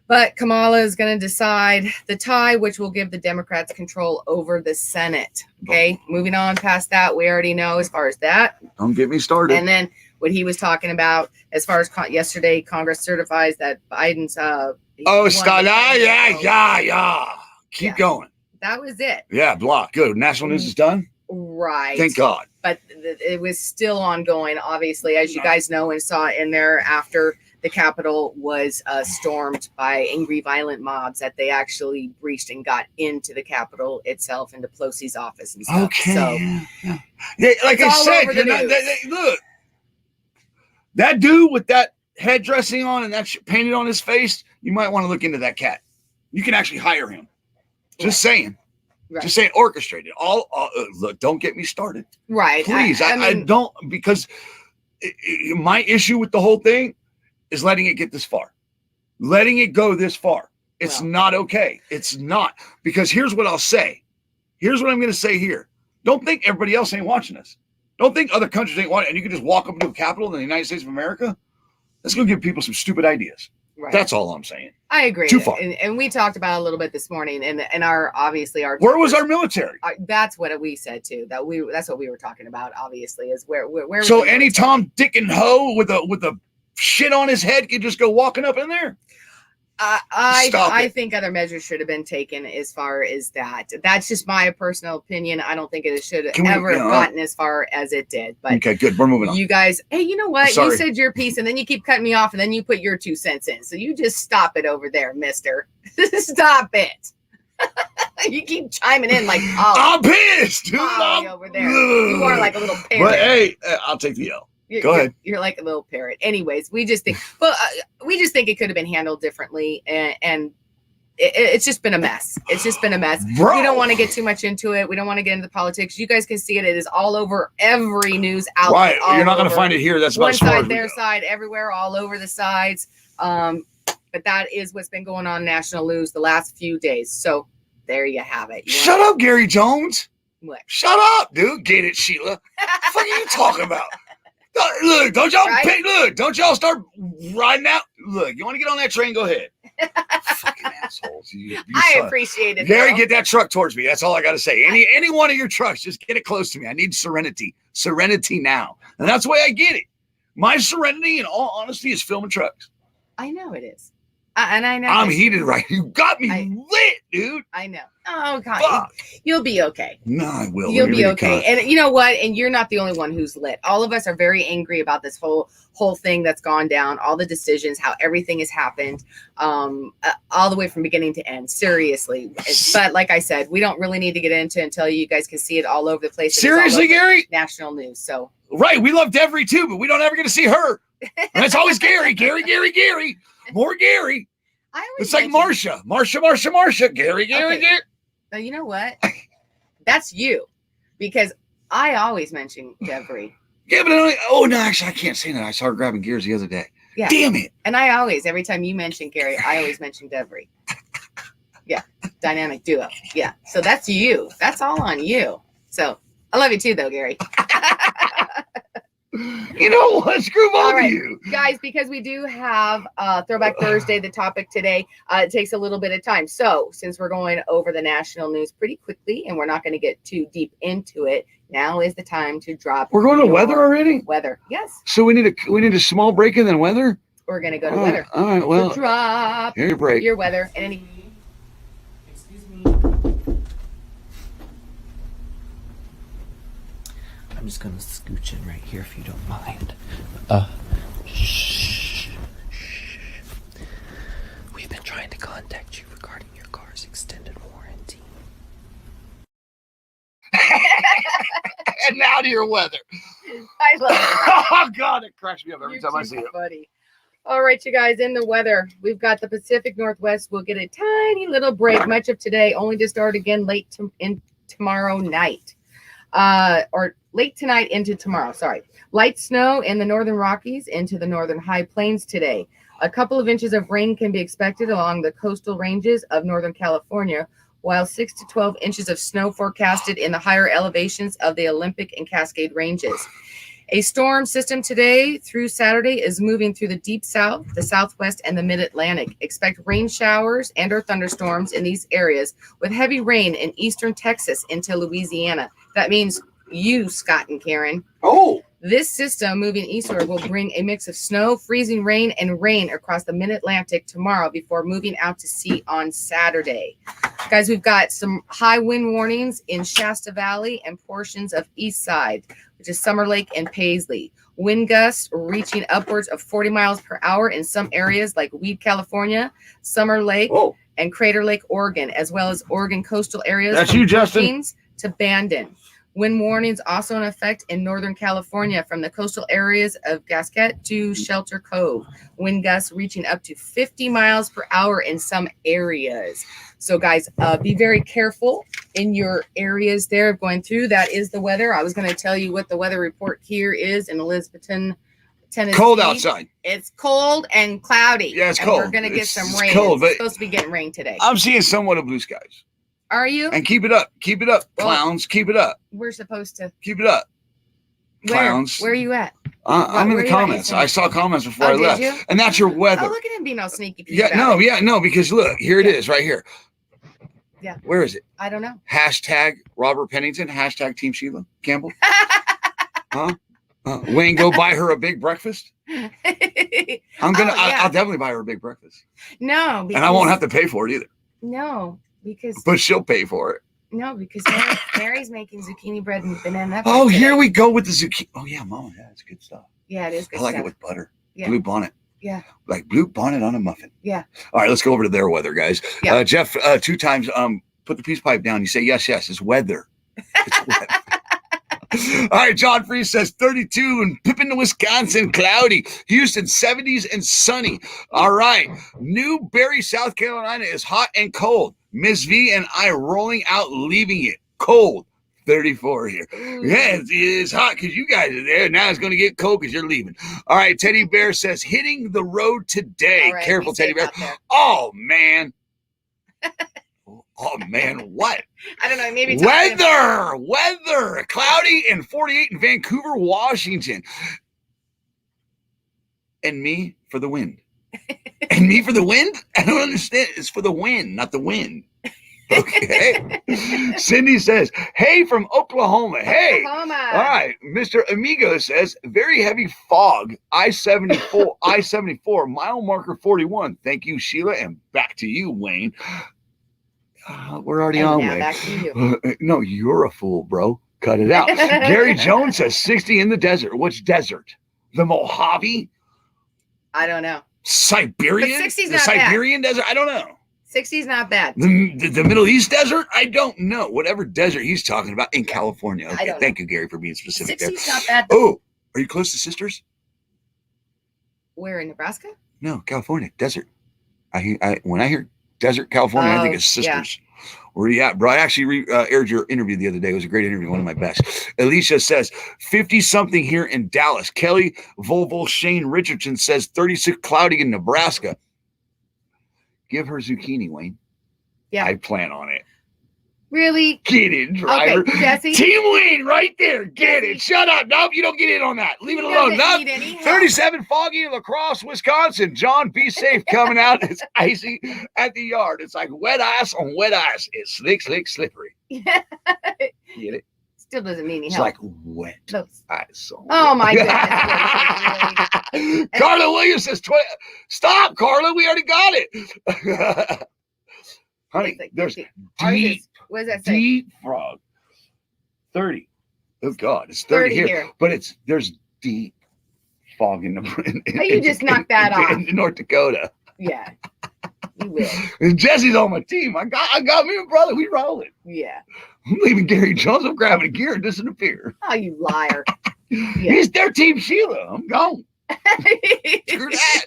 But Kamala is going to decide the tie, which will give the Democrats control over the Senate. Okay, moving on past that, we already know as far as that. Don't get me started. And then what he was talking about as far as yesterday, Congress certifies that Biden's yeah. Keep going. That was it. Yeah, block. Good. National news is done. Right. Thank God. But it was still ongoing, obviously, as you guys know and saw in there after the Capitol was stormed by angry, violent mobs, that they actually breached and got into the Capitol itself, into Pelosi's office and stuff. Okay. So, yeah, like it's I all said, over the news. look, that dude with that head dressing on and that painted on his face, you might want to look into that cat. You can actually hire him. Just saying. Right. Just saying, orchestrated. Look, don't get me started. Right. Please. I I mean, don't, because my issue with the whole thing is letting it get this far. Letting it go this far. It's not okay. It's not. Because here's what I'll say. Here's what I'm going to say here. Don't think everybody else ain't watching us. Don't think other countries ain't watching, and you can just walk up into a Capitol in the United States of America. That's going to give people some stupid ideas. Right. That's all I'm saying. I agree. Too far. And we talked about it a little bit this morning, and our where was our military? That's what we said too. That's what we were talking about. Obviously, is where. So any Tom, Dick, and Ho with a shit on his head could just go walking up in there. I think other measures should have been taken as far as that. That's just my personal opinion. I don't think it should have ever gotten as far as it did. But okay, good. We're moving on. You guys, hey, you know what? Sorry. You said your piece, and then you keep cutting me off, and then you put your 2 cents in. So you just stop it over there, mister. Stop it. You keep chiming in like, I'm pissed, dude. Over there. You are like a little parrot. But hey, I'll take the L. Go ahead. You're like a little parrot. Anyways, we just think it could have been handled differently, and it's just been a mess. It's just been a mess. Bro. We don't want to get too much into it. We don't want to get into politics. You guys can see it. It is all over every news outlet. Right. You're not going to find it here. That's one about as far side, as we their go. side, everywhere, all over the sides. But that is what's been going on in national news the last few days. So there you have it. Shut up, Gary Jones. What? Shut up, dude. Get it, Sheila. What the fuck are you talking about? Look, don't y'all don't y'all start riding out. Look, you want to get on that train? Go ahead. Fucking assholes. I appreciate it. Gary, get that truck towards me. That's all I got to say. Any one of your trucks, just get it close to me. I need serenity. Serenity now. And that's the way I get it. My serenity, in all honesty, is filming trucks. I know it is. And I know I'm heated right. You got me lit, dude. I know. Oh God, you'll be okay. No, I will. You'll be okay. And you know what? And you're not the only one who's lit. All of us are very angry about this whole thing that's gone down. All the decisions, how everything has happened, all the way from beginning to end. Seriously. But like I said, we don't really need to get into it until you guys can see it all over the place. Seriously, Gary? National news. So right, we love Devery too, but we don't ever get to see her. And it's always Gary. More Gary. It's like Marsha. Gary. Now, you know what? That's you. Because I always mention Devery. Yeah, but actually, I can't say that. I saw her grabbing gears the other day. Yeah. Damn it. And I always, every time you mention Gary, I always mention Devery. Yeah. Dynamic duo. Yeah. So that's you. That's all on you. So I love you too, though, Gary. You know what? Screw both All of right, you. guys, because we do have Throwback Thursday, the topic today, it takes a little bit of time. So since we're going over the national news pretty quickly and we're not going to get too deep into it, now is the time to drop. We're going to your weather already? Weather, yes. So we need a small break and then weather? We're going to go to All weather. right, all right, well, So drop here's your break. your weather. And any. Excuse me. I'm just gonna scooch in right here if you don't mind. Shh. We've been trying to contact you regarding your car's extended warranty. And now to your weather. I love it. Oh, God, it cracks me up every You're time I too see it. funny. All right, you guys, in the weather, we've got the Pacific Northwest. We'll get a tiny little break. Much of today only to start again in tomorrow night. Or late tonight into tomorrow. Sorry. Light snow in the northern Rockies into the northern high plains today. A couple of inches of rain can be expected along the coastal ranges of Northern California, while 6 to 12 inches of snow forecasted in the higher elevations of the Olympic and Cascade ranges. A storm system today through Saturday is moving through the deep south, the southwest, and the mid-Atlantic. Expect rain showers and or thunderstorms in these areas with heavy rain in eastern Texas into Louisiana. That means you, Scott and Karen. Oh, This system moving eastward will bring a mix of snow, freezing rain, and rain across the mid-Atlantic tomorrow before moving out to sea on Saturday. Guys, we've got some high wind warnings in Shasta Valley and portions of East Side, which is Summer Lake and Paisley. Wind gusts reaching upwards of 40 miles per hour in some areas like Weed, California, Summer Lake, and Crater Lake, Oregon, as well as Oregon coastal areas. That's from you, Justin. Brookings to Bandon. Wind warnings also in effect in Northern California from the coastal areas of Gasquet to Shelter Cove. Wind gusts reaching up to 50 miles per hour in some areas. So, guys, be very careful in your areas there of going through. That is the weather. I was going to tell you what the weather report here is in Elizabethton, Tennessee. Cold outside. It's cold and cloudy. Yeah, it's and cold. We're going to get It's some rain. cold, It's but supposed to be getting rain today. I'm seeing somewhat of blue skies. Are you? And keep it up. Keep it up, clowns. Keep it up. We're supposed to. Keep it up, clowns. Where are you at? I'm in where the you at, comments. you I saw comments before Oh, I did left. you? And that's your weather. Oh, look at him being all sneaky. No, because look, here it is right here. Yeah. Where is it? I don't know. Hashtag Robert Pennington. Hashtag Team Sheila Campbell. Huh? Wayne, go buy her a big breakfast. I'm gonna. I'll definitely buy her a big breakfast, No, because, and I won't have to pay for it either. No, because But she'll pay for it. Mary's making zucchini bread and banana. Oh, bread here today. we go with the zucchini. Oh yeah, Mama, yeah, it's good stuff. Yeah, it is good I like stuff. it with butter. Yeah. Blue bonnet. Yeah. Like blue bonnet on a muffin. Yeah. All right, let's go over to their weather, guys. Yeah. Jeff, 2 times. Put the peace pipe down. You say yes. It's weather. It's weather. All right, John Freeze says 32 and Pippin, Wisconsin, cloudy. Houston, 70s and sunny. All right. Newberry, South Carolina is hot and cold. Miss V and I rolling out, leaving it cold. 34 here. Yeah, it's hot because you guys are there. Now it's going to get cold because you're leaving. All right, Teddy Bear says hitting the road today. Right, Careful, Teddy Bear. Oh, man. Oh, man, what? I don't know. Maybe Weather, cloudy and 48 in Vancouver, Washington. And me for the wind. And me for the wind? I don't understand. It's for the wind, not the wind. Okay. Cindy says, hey, from Oklahoma. Hey. Oklahoma. All right. Mr. Amigo says, very heavy fog. I-74, mile marker 41. Thank you, Sheila. And back to you, Wayne. We're already on, Wayne. Back to you. No, you're a fool, bro. Cut it out. Gary Jones says 60 in the desert. Which desert? The Mojave? I don't know. Siberian? But 60's The not Siberian desert? I don't know. 60's not bad. The Middle East desert? I don't know. Whatever desert he's talking about in California. Okay, don't thank you, Gary, for being specific 60's there. not bad. Oh, are you close to Sisters? Where, in Nebraska? No, California desert. When I hear desert, California, I think it's yeah. Sisters. Where are you at, bro? I actually aired your interview the other day. It was a great interview, one of my best. Alicia says 50-something here in Dallas. Kelly Volvo Shane Richardson says 36 cloudy in Nebraska. Give her zucchini, Wayne. Yeah. I plan on it. Really? Get in, driver. Okay, Jesse. Team win right there. Get Jesse. it. Shut up. Nope, you don't get in on that. Leave it He alone. doesn't Nope. need any help. 37 foggy in La Crosse, Wisconsin. John, be safe coming out. It's icy at the yard. It's like wet ice on wet ice. It's slick, slick, slippery. Yeah. Get it? Still doesn't need any It's help. like wet Those- ice on Oh my wet- goodness. Carla Williams says 20. Stop, Carla. We already got it. Honey, It's like there's 50. Ours deep, is- what does that say? deep frog. 30. Oh God, it's 30, 30 here. here. But there's deep fog in the Oh, you just knocked that off. in North Dakota. Yeah. You will. And Jesse's on my team. I got me and brother. We rolling. Yeah. I'm leaving Gary Jones. I'm grabbing a gear and disappear. Oh, you liar. Yeah. He's their team Sheila. I'm gone. Screw that.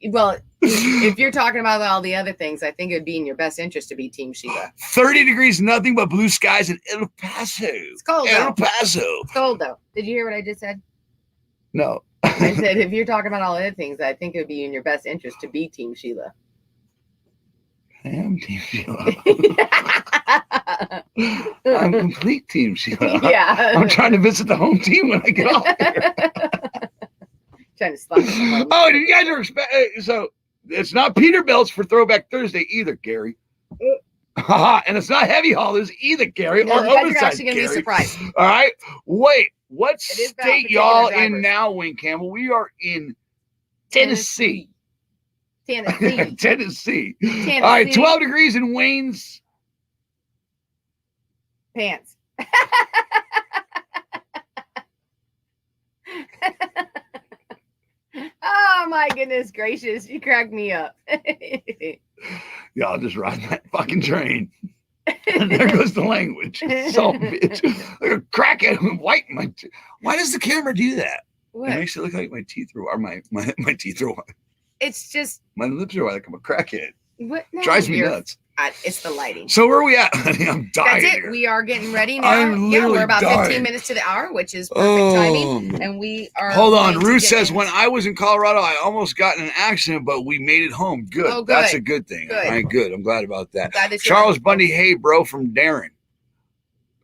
Well, if you're talking about all the other things, I think it would be in your best interest to be Team Sheila. 30 degrees, nothing but blue skies in El Paso. It's cold El though. Paso. It's cold though. Did you hear what I just said? No. I said if you're talking about all the other things, I think it would be in your best interest to be Team Sheila. I am team Sheila. I'm complete team Sheila. Yeah. I'm trying to visit the home team when I get off here. Trying to slap him. Oh, did you guys are so it's not Peterbilt's for Throwback Thursday either, Gary. And it's not heavy haulers either, Gary. No, or you guys are oversized actually going to be Gary. surprised. All right. Wait, what It is about state particular y'all drivers. in now, Wayne Campbell? We are in Tennessee. Tennessee. Tennessee. Tennessee. All right, 12 degrees in Wayne's. Pants. Oh my goodness gracious, you cracked me up. Yeah, I'll just ride that fucking train. And there goes the language. So bitch. Like a crackhead white my why does the camera do that? It What? makes it look like my teeth are my teeth are white. It's just My lips are white like I'm a crackhead. what no, Drives me you're- nuts. It's the lighting. So where are we at? I'm dying. That's it. here. We are getting ready now. I'm Yeah, literally we're about dying. 15 minutes to the hour, which is perfect timing. Oh. And we are Hold on. going to Ruth get says, in- when I was in Colorado, I almost got in an accident, but we made it home. Good. Oh, good. That's a good thing. Good. All right, good. I'm glad about that. Glad that you're- Charles Bundy, hey, bro, from Darren.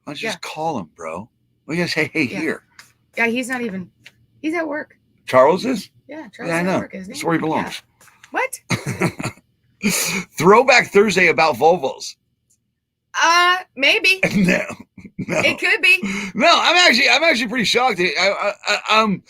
Why don't you Yeah. just call him, bro? Well, you gotta say, hey, Yeah. here. Yeah, he's at work. Charles is? Yeah, Charles Yeah, I is know. at work, isn't he? That's where he belongs. Yeah. What? Throwback Thursday about Volvos. Maybe. No. It could be. No, I'm actually pretty shocked. I'm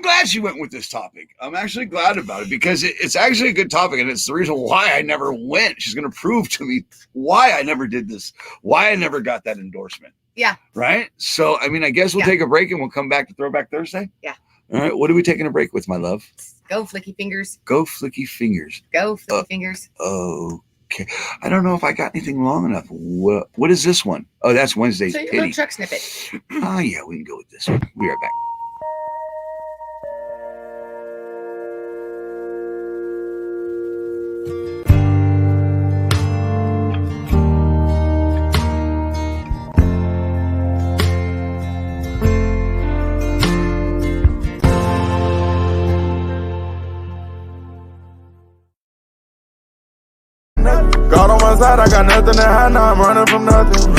glad she went with this topic. I'm actually glad about it because it's actually a good topic, and it's the reason why I never went. She's going to prove to me why I never did this, why I never got that endorsement. Yeah. Right. So, I mean, I guess we'll Yeah. take a break and we'll come back to Throwback Thursday. Yeah. All right. What are we taking a break with, my love? Go flicky fingers. Go flicky fingers. Go flicky fingers. Okay. I don't know if I got anything long enough. What is this one? Oh, that's Wednesday's So your pity. little truck snippet. Oh, yeah, we can go with this one. We'll be right back. God on my side, I got nothing to hide, now I'm running from nothing.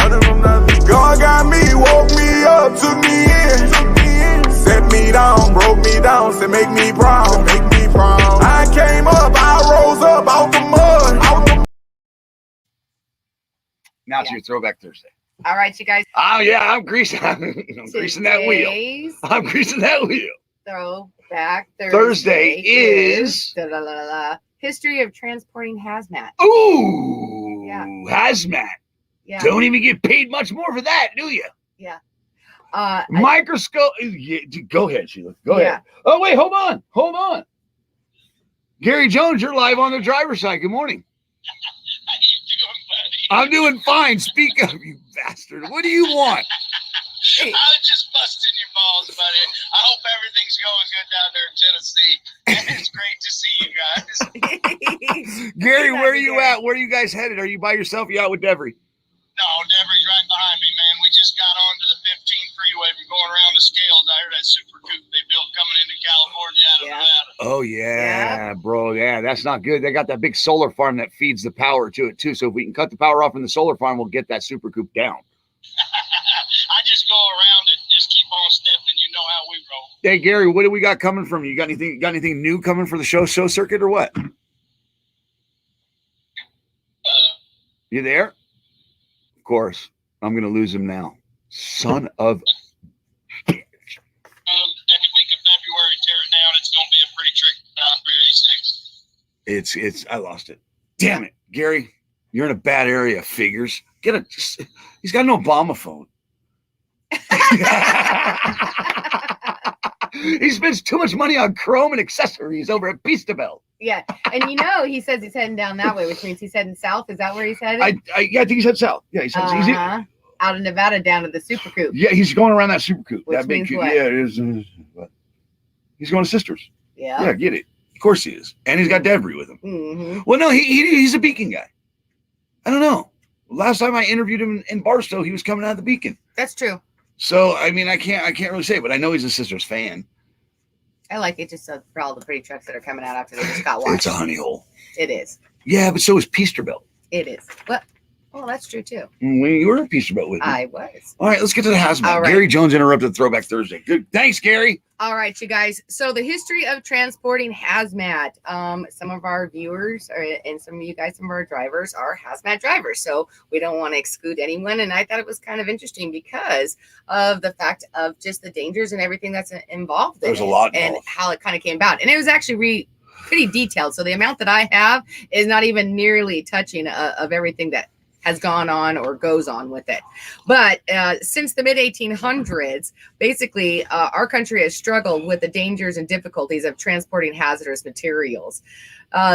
God got me, woke me up, took me in, set me down, broke me down, said make me proud. I came up, I rose up out the mud. Now to your Throwback Thursday. All right, you guys. Oh, yeah, I'm greasing. I'm greasing that wheel. Today's I'm greasing that wheel. Throwback Thursday is- da-da-da-da-da, History of Transporting Hazmat. Ooh, Yeah. hazmat. Yeah. Don't even get paid much more for that, do you? Microscope. Yeah, go ahead, Sheila. Go Yeah. ahead. Oh, wait, hold on. Gary Jones, you're live on the driver's side. Good morning. I'm doing fine. Speak up, you bastard. What do you want? I was just busting your balls, buddy. I hope everything's going good down there in Tennessee. It's great to see you guys. Gary, where are Happy you Gary. at? Where are you guys headed? Are you by yourself? You out with Devery? No, Devery's right behind me, man. We just got onto the 15 freeway anyway, if you're going around the scales, I heard that super coupe they built coming into California out of Nevada. Oh yeah, bro. Yeah, that's not good. They got that big solar farm that feeds the power to it too. So if we can cut the power off in the solar farm, we'll get that super coupe down. I just go around it, just keep on stepping. You know how we roll. Hey Gary, what do we got coming from you? Got anything new coming for the show circuit or what? You there? Of course. I'm gonna lose him now. Son of Second week of February, tear it down. It's gonna be a pretty tricky 386. it's I lost it. Damn it, Gary. You're in a bad area, figures. He's got an Obama phone. He spends too much money on chrome and accessories over at Pista Belt. Yeah, and he says he's heading down that way, which means he's heading south. Is that where he's headed? I think he's headed south. Yeah, he's out of Nevada down to the Super Coupe. Yeah, he's going around that Super Coupe. Which that big means coupe. what? Yeah, it is. He's going to Sisters. Yeah. Yeah, get it. Of course he is, and he's got Debris with him. Mm-hmm. Well, no, he's a Beacon guy. I don't know. Last time I interviewed him in Barstow, he was coming out of the Beacon. That's true. So I mean, I can't really say, but I know he's a Sisters fan. I like it just for all the pretty trucks that are coming out after they just got washed. It's a honey hole. It is. Yeah, but so is Peasterbilt. It is. What? Oh, that's true too. You were at Peasterbilt with me. I was. All right, let's get to the hazmat. All right. Gary Jones interrupted Throwback Thursday. Good. Thanks, Gary. All right, you guys. So the history of transporting hazmat. Some of our viewers and some of you guys, some of our drivers are hazmat drivers. So we don't want to exclude anyone. And I thought it was kind of interesting because of the fact of just the dangers and everything that's involved. There's a lot and involved. how it kind of came about. And it was actually pretty detailed. So the amount that I have is not even nearly touching of everything that has gone on or goes on with it. But since the mid 1800s, basically, our country has struggled with the dangers and difficulties of transporting hazardous materials.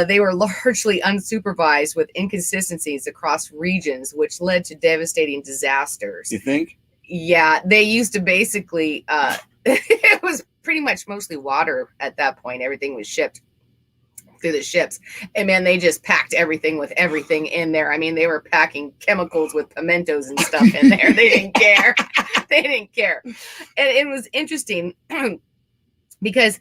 They were largely unsupervised with inconsistencies across regions, which led to devastating disasters. You think? Yeah, they used to basically, it was pretty much mostly water at that point. Everything was shipped through the ships, and man, they just packed everything with everything in there. I mean, they were packing chemicals with pimentos and stuff in there. They didn't care. They didn't care. And it was interesting because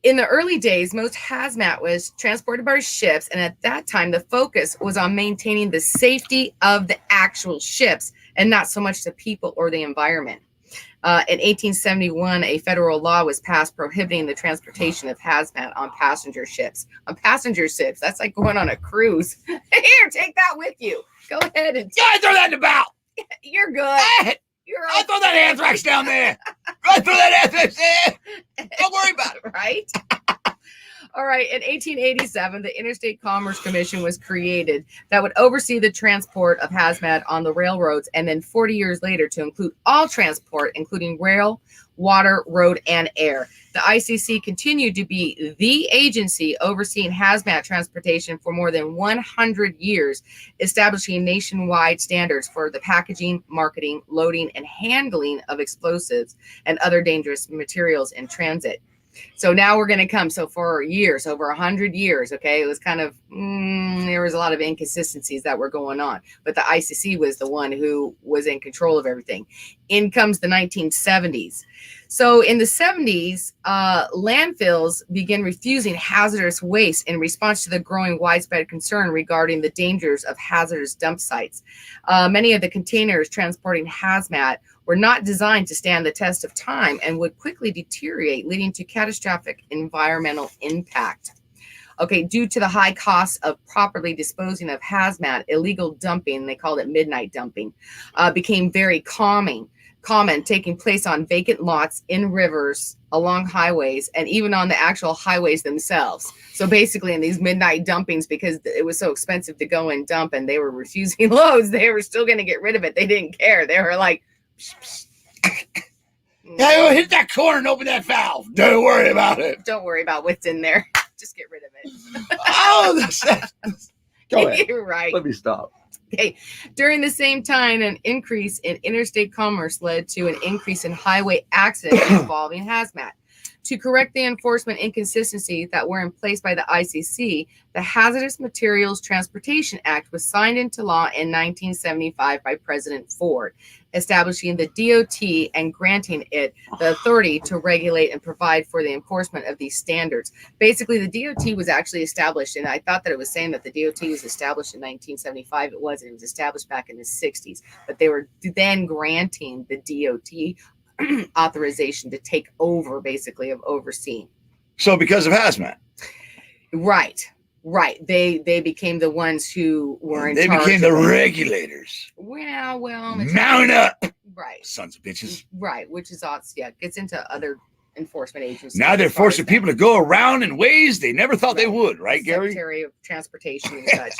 in the early days, most hazmat was transported by ships, and at that time the focus was on maintaining the safety of the actual ships and not so much the people or the environment. In 1871, a federal law was passed prohibiting the transportation of hazmat on passenger ships. On passenger ships, that's like going on a cruise. Here, take that with you. Go ahead and throw that in the bow. You're good. You're I'll throw that anthrax down there. I'll throw that anthrax there. Don't worry about it. Right? All right. In 1887, the Interstate Commerce Commission was created that would oversee the transport of hazmat on the railroads, and then 40 years later to include all transport, including rail, water, road, and air. The ICC continued to be the agency overseeing hazmat transportation for more than 100 years, establishing nationwide standards for the packaging, marketing, loading, and handling of explosives and other dangerous materials in transit. So now we're going to come. So for years, over 100 years, okay, it was kind of, there was a lot of inconsistencies that were going on. But the ICC was the one who was in control of everything. In comes the 1970s. So in the 70s, landfills began refusing hazardous waste in response to the growing widespread concern regarding the dangers of hazardous dump sites. Many of the containers transporting hazmat were not designed to stand the test of time and would quickly deteriorate, leading to catastrophic environmental impact. Okay, due to the high costs of properly disposing of hazmat, illegal dumping, they called it midnight dumping, became very common, taking place on vacant lots, in rivers, along highways, and even on the actual highways themselves. So basically in these midnight dumpings, because it was so expensive to go and dump and they were refusing loads, they were still going to get rid of it. They didn't care. They were like, Yeah, hit that corner and open that valve. Don't worry about it. Don't worry about what's in there. Just get rid of it. Oh, go ahead. You're right. Let me stop. Okay. During the same time, an increase in interstate commerce led to an increase in highway accidents involving hazmat. To correct the enforcement inconsistencies that were in place by the ICC, the Hazardous Materials Transportation Act was signed into law in 1975 by President Ford, establishing the DOT and granting it the authority to regulate and provide for the enforcement of these standards. Basically, the DOT was actually established, and I thought that it was saying that the DOT was established in 1975. It wasn't. It was established back in the 60s, but they were then granting the DOT authorization to take over, basically, of overseeing. So because of hazmat. Right. They became the ones who were in charge. They became the regulators. Well. Mount up. Right. Sons of bitches. Right. Which is, gets into other enforcement agencies. Now they're forcing people to go around in ways they never thought they would, right, Gary? Secretary of Transportation and such.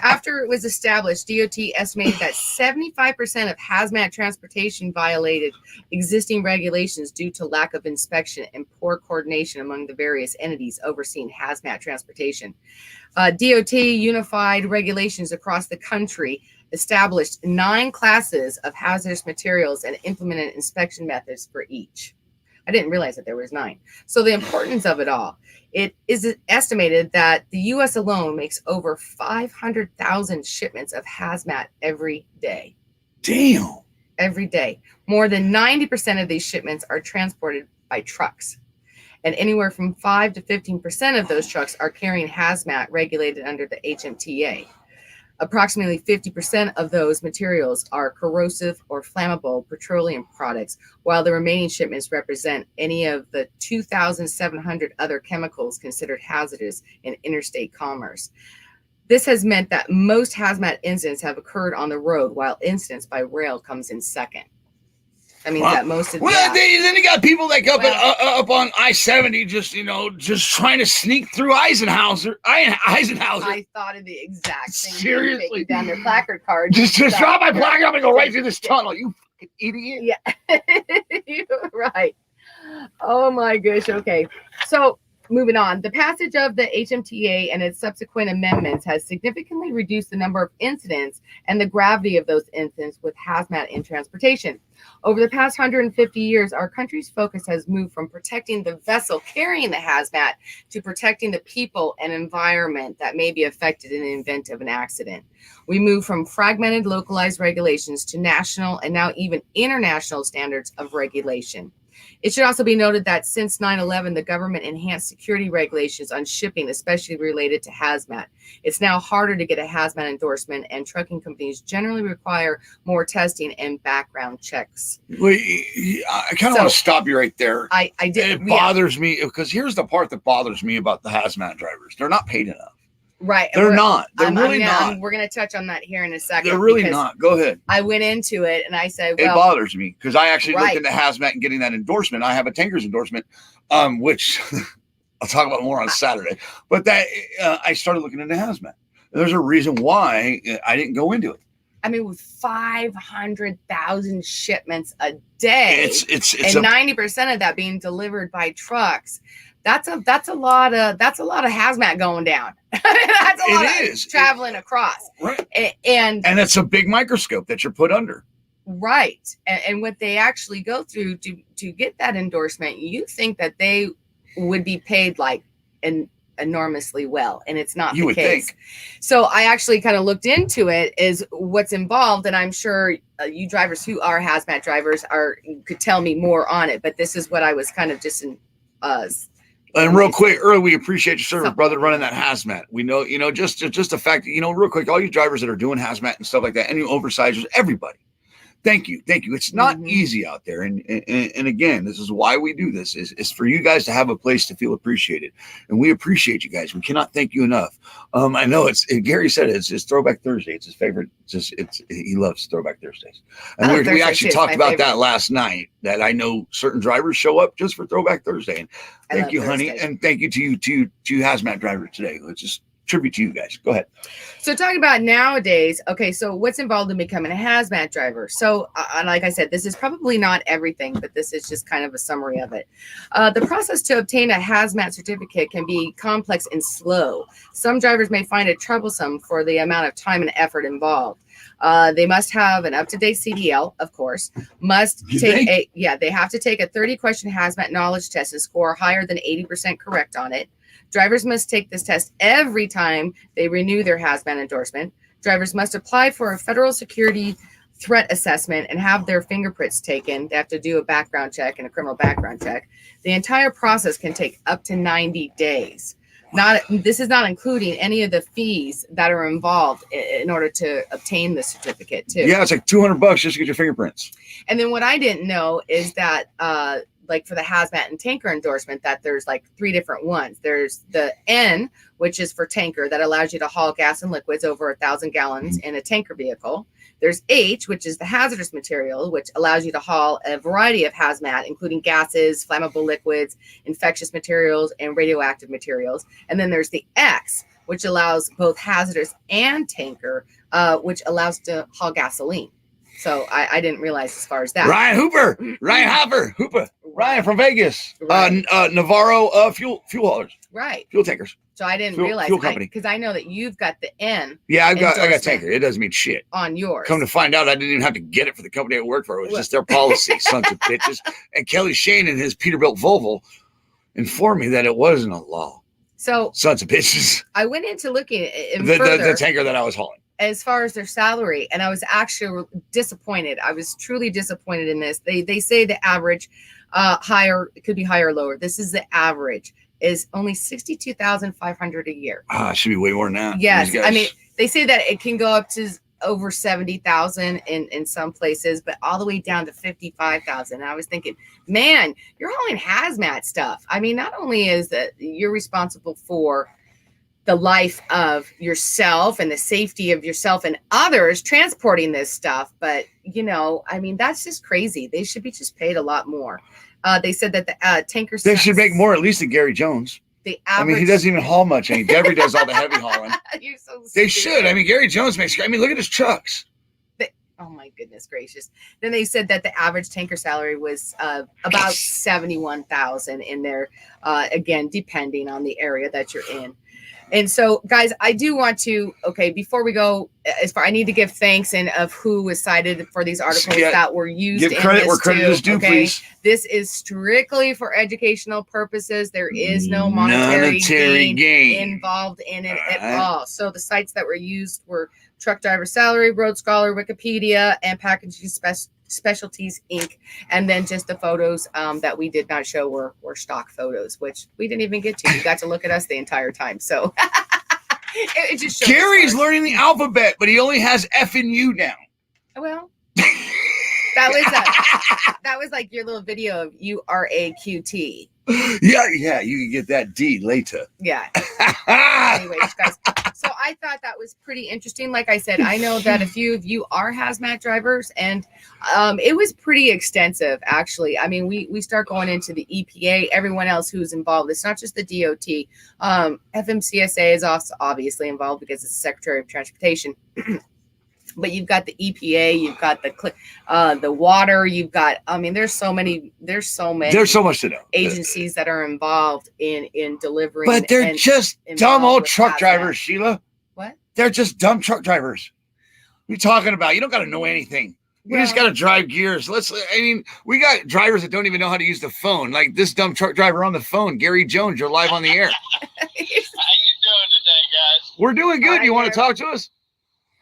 After it was established, DOT estimated that 75% of hazmat transportation violated existing regulations due to lack of inspection and poor coordination among the various entities overseeing hazmat transportation. DOT unified regulations across the country, established 9 classes of hazardous materials and implemented inspection methods for each. I didn't realize that there was 9. So the importance of it all, it is estimated that the U.S. alone makes over 500,000 shipments of hazmat every day. Damn. Every day. More than 90% of these shipments are transported by trucks. And anywhere from 5 to 15% of those trucks are carrying hazmat regulated under the HMTA. Approximately 50% of those materials are corrosive or flammable petroleum products, while the remaining shipments represent any of the 2,700 other chemicals considered hazardous in interstate commerce. This has meant that most hazmat incidents have occurred on the road, while incidents by rail comes in second. That means that most of the... Well, then you got people like up on I-70 just trying to sneak through Eisenhower. I thought of the exact same Seriously? thing. Down their placard cards. Just drop my placard up and go right through this tunnel, you fucking idiot. Yeah. You're right. Oh my gosh. Okay. So moving on, the passage of the HMTA and its subsequent amendments has significantly reduced the number of incidents and the gravity of those incidents with hazmat in transportation. Over the past 150 years, our country's focus has moved from protecting the vessel carrying the hazmat to protecting the people and environment that may be affected in the event of an accident. We move from fragmented, localized regulations to national and now even international standards of regulation. It should also be noted that since 9/11, the government enhanced security regulations on shipping, especially related to hazmat. It's now harder to get a hazmat endorsement, and trucking companies generally require more testing and background checks. Well, I kind of want to stop you right there. I did. It bothers me because here's the part that bothers me about the hazmat drivers. They're not paid enough. Right. They're not. They're really not. We're going to touch on that here in a second. They're really not. Go ahead. I went into it and I said, well, it bothers me because I actually right. looked into hazmat and getting that endorsement. I have a tanker's endorsement, which I'll talk about more on Saturday. But that I started looking into hazmat. There's a reason why I didn't go into it. I mean, with 500,000 shipments a day, it's and 90% of that being delivered by trucks. That's a lot of hazmat going down. That's a lot of traveling across. Right. And it's a big microscope that you're put under. Right. And what they actually go through to get that endorsement, you think that they would be paid like enormously well, and it's not the case. Think. So I actually kind of looked into it, is what's involved, and I'm sure you drivers who are hazmat drivers could tell me more on it, but this is what I was kind of just in and real quick, early, we appreciate your service, brother, running that hazmat. We know, just the fact that, real quick, all you drivers that are doing hazmat and stuff like that, any oversizers, everybody, thank you. It's not easy out there. And again, this is why we do this, is for you guys to have a place to feel appreciated. And we appreciate you guys. We cannot thank you enough. I know Gary said it's his Throwback Thursday. It's his favorite. He loves Throwback Thursdays. And we actually talked about that last night, that I know certain drivers show up just for Throwback Thursday. And thank you, honey. And thank you to you hazmat drivers today. It's just tribute to you guys. Go ahead. So talking about nowadays, okay, so what's involved in becoming a hazmat driver? So, and like I said, this is probably not everything, but this is just kind of a summary of it. The process to obtain a hazmat certificate can be complex and slow. Some drivers may find it troublesome for the amount of time and effort involved. They must have an up-to-date CDL, of course. They have to take a 30-question hazmat knowledge test and score higher than 80% correct on it. Drivers must take this test every time they renew their hazmat endorsement. Drivers must apply for a federal security threat assessment and have their fingerprints taken. They have to do a background check and a criminal background check. The entire process can take up to 90 days. This is not including any of the fees that are involved in order to obtain the certificate too. Yeah, it's like $200 just to get your fingerprints. And then what I didn't know is that like for the hazmat and tanker endorsement, that there's like 3 different ones. There's the N, which is for tanker, that allows you to haul gas and liquids over 1,000 gallons in a tanker vehicle. There's H, which is the hazardous material, which allows you to haul a variety of hazmat, including gases, flammable liquids, infectious materials, and radioactive materials. And then there's the X, which allows both hazardous and tanker, which allows to haul gasoline. So I didn't realize as far as that. Ryan Hooper, Ryan from Vegas, Right. Navarro fuel haulers, Right. fuel tankers. So I didn't Fuel realize company. because I know that you've got the N Yeah, I got endorsement tanker. It doesn't mean shit. on yours. Come to find out, I didn't even have to get it for the company I worked for. It was just their policy, sons of bitches. And Kelly Shane and his Peterbilt Volvo informed me that it wasn't a law. So Sons of bitches. I went into looking at The tanker that I was hauling. as far as their salary, and I was actually disappointed. I was truly disappointed in this. They say the average higher, it could be higher or lower. This is the average, is only $62,500 a year. It should be way more than that. Yes, I mean, they say that it can go up to over 70,000 in some places, but all the way down to 55,000. And I was thinking, man, you're hauling hazmat stuff. I mean, not only is that you're responsible for the life of yourself and the safety of yourself and others transporting this stuff, but I mean, that's just crazy. They should be just paid a lot more. They said that the tankers, they should make more at least than Gary Jones. The average, he doesn't even haul much. I mean, Devery does all the heavy hauling. You're so They stupid. should. I mean, Gary Jones makes. I mean, look at his trucks. Oh my goodness gracious. Then they said that the average tanker salary was about 71,000 in there, again, depending on the area that you're in. And so, guys, I do want to, before we go, I need to give thanks and of who was cited for these articles that were used. Give credit where credit is due, please. This is strictly for educational purposes. There is no monetary gain involved in it at all. So the sites that were used were Truck Driver Salary, Road Scholar, Wikipedia, and Packaging Specialties Inc. And then just the photos that we did not show were stock photos, which we didn't even get to. You got to look at us the entire time. So it just shows. Gary's learning the alphabet, but he only has F and U down. Well, that was like your little video of URAQT. Yeah, you can get that D later. Yeah. Anyways, guys, so I thought that was pretty interesting. Like I said, I know that a few of you are hazmat drivers, and it was pretty extensive, actually. I mean, we start going into the EPA, everyone else who's involved. It's not just the DOT. FMCSA is also obviously involved because it's the Secretary of Transportation. But you've got the EPA, you've got the water, you've got, I mean, there's so much to know. Agencies that are involved in delivering. But they're just dumb old truck drivers, Sheila. What? They're just dumb truck drivers. What are you talking about? You don't got to know anything. You just got to drive gears. We got drivers that don't even know how to use the phone. Like this dumb truck driver on the phone, Gary Jones, you're live on the air. How you doing today, guys? We're doing good. You want to talk to us?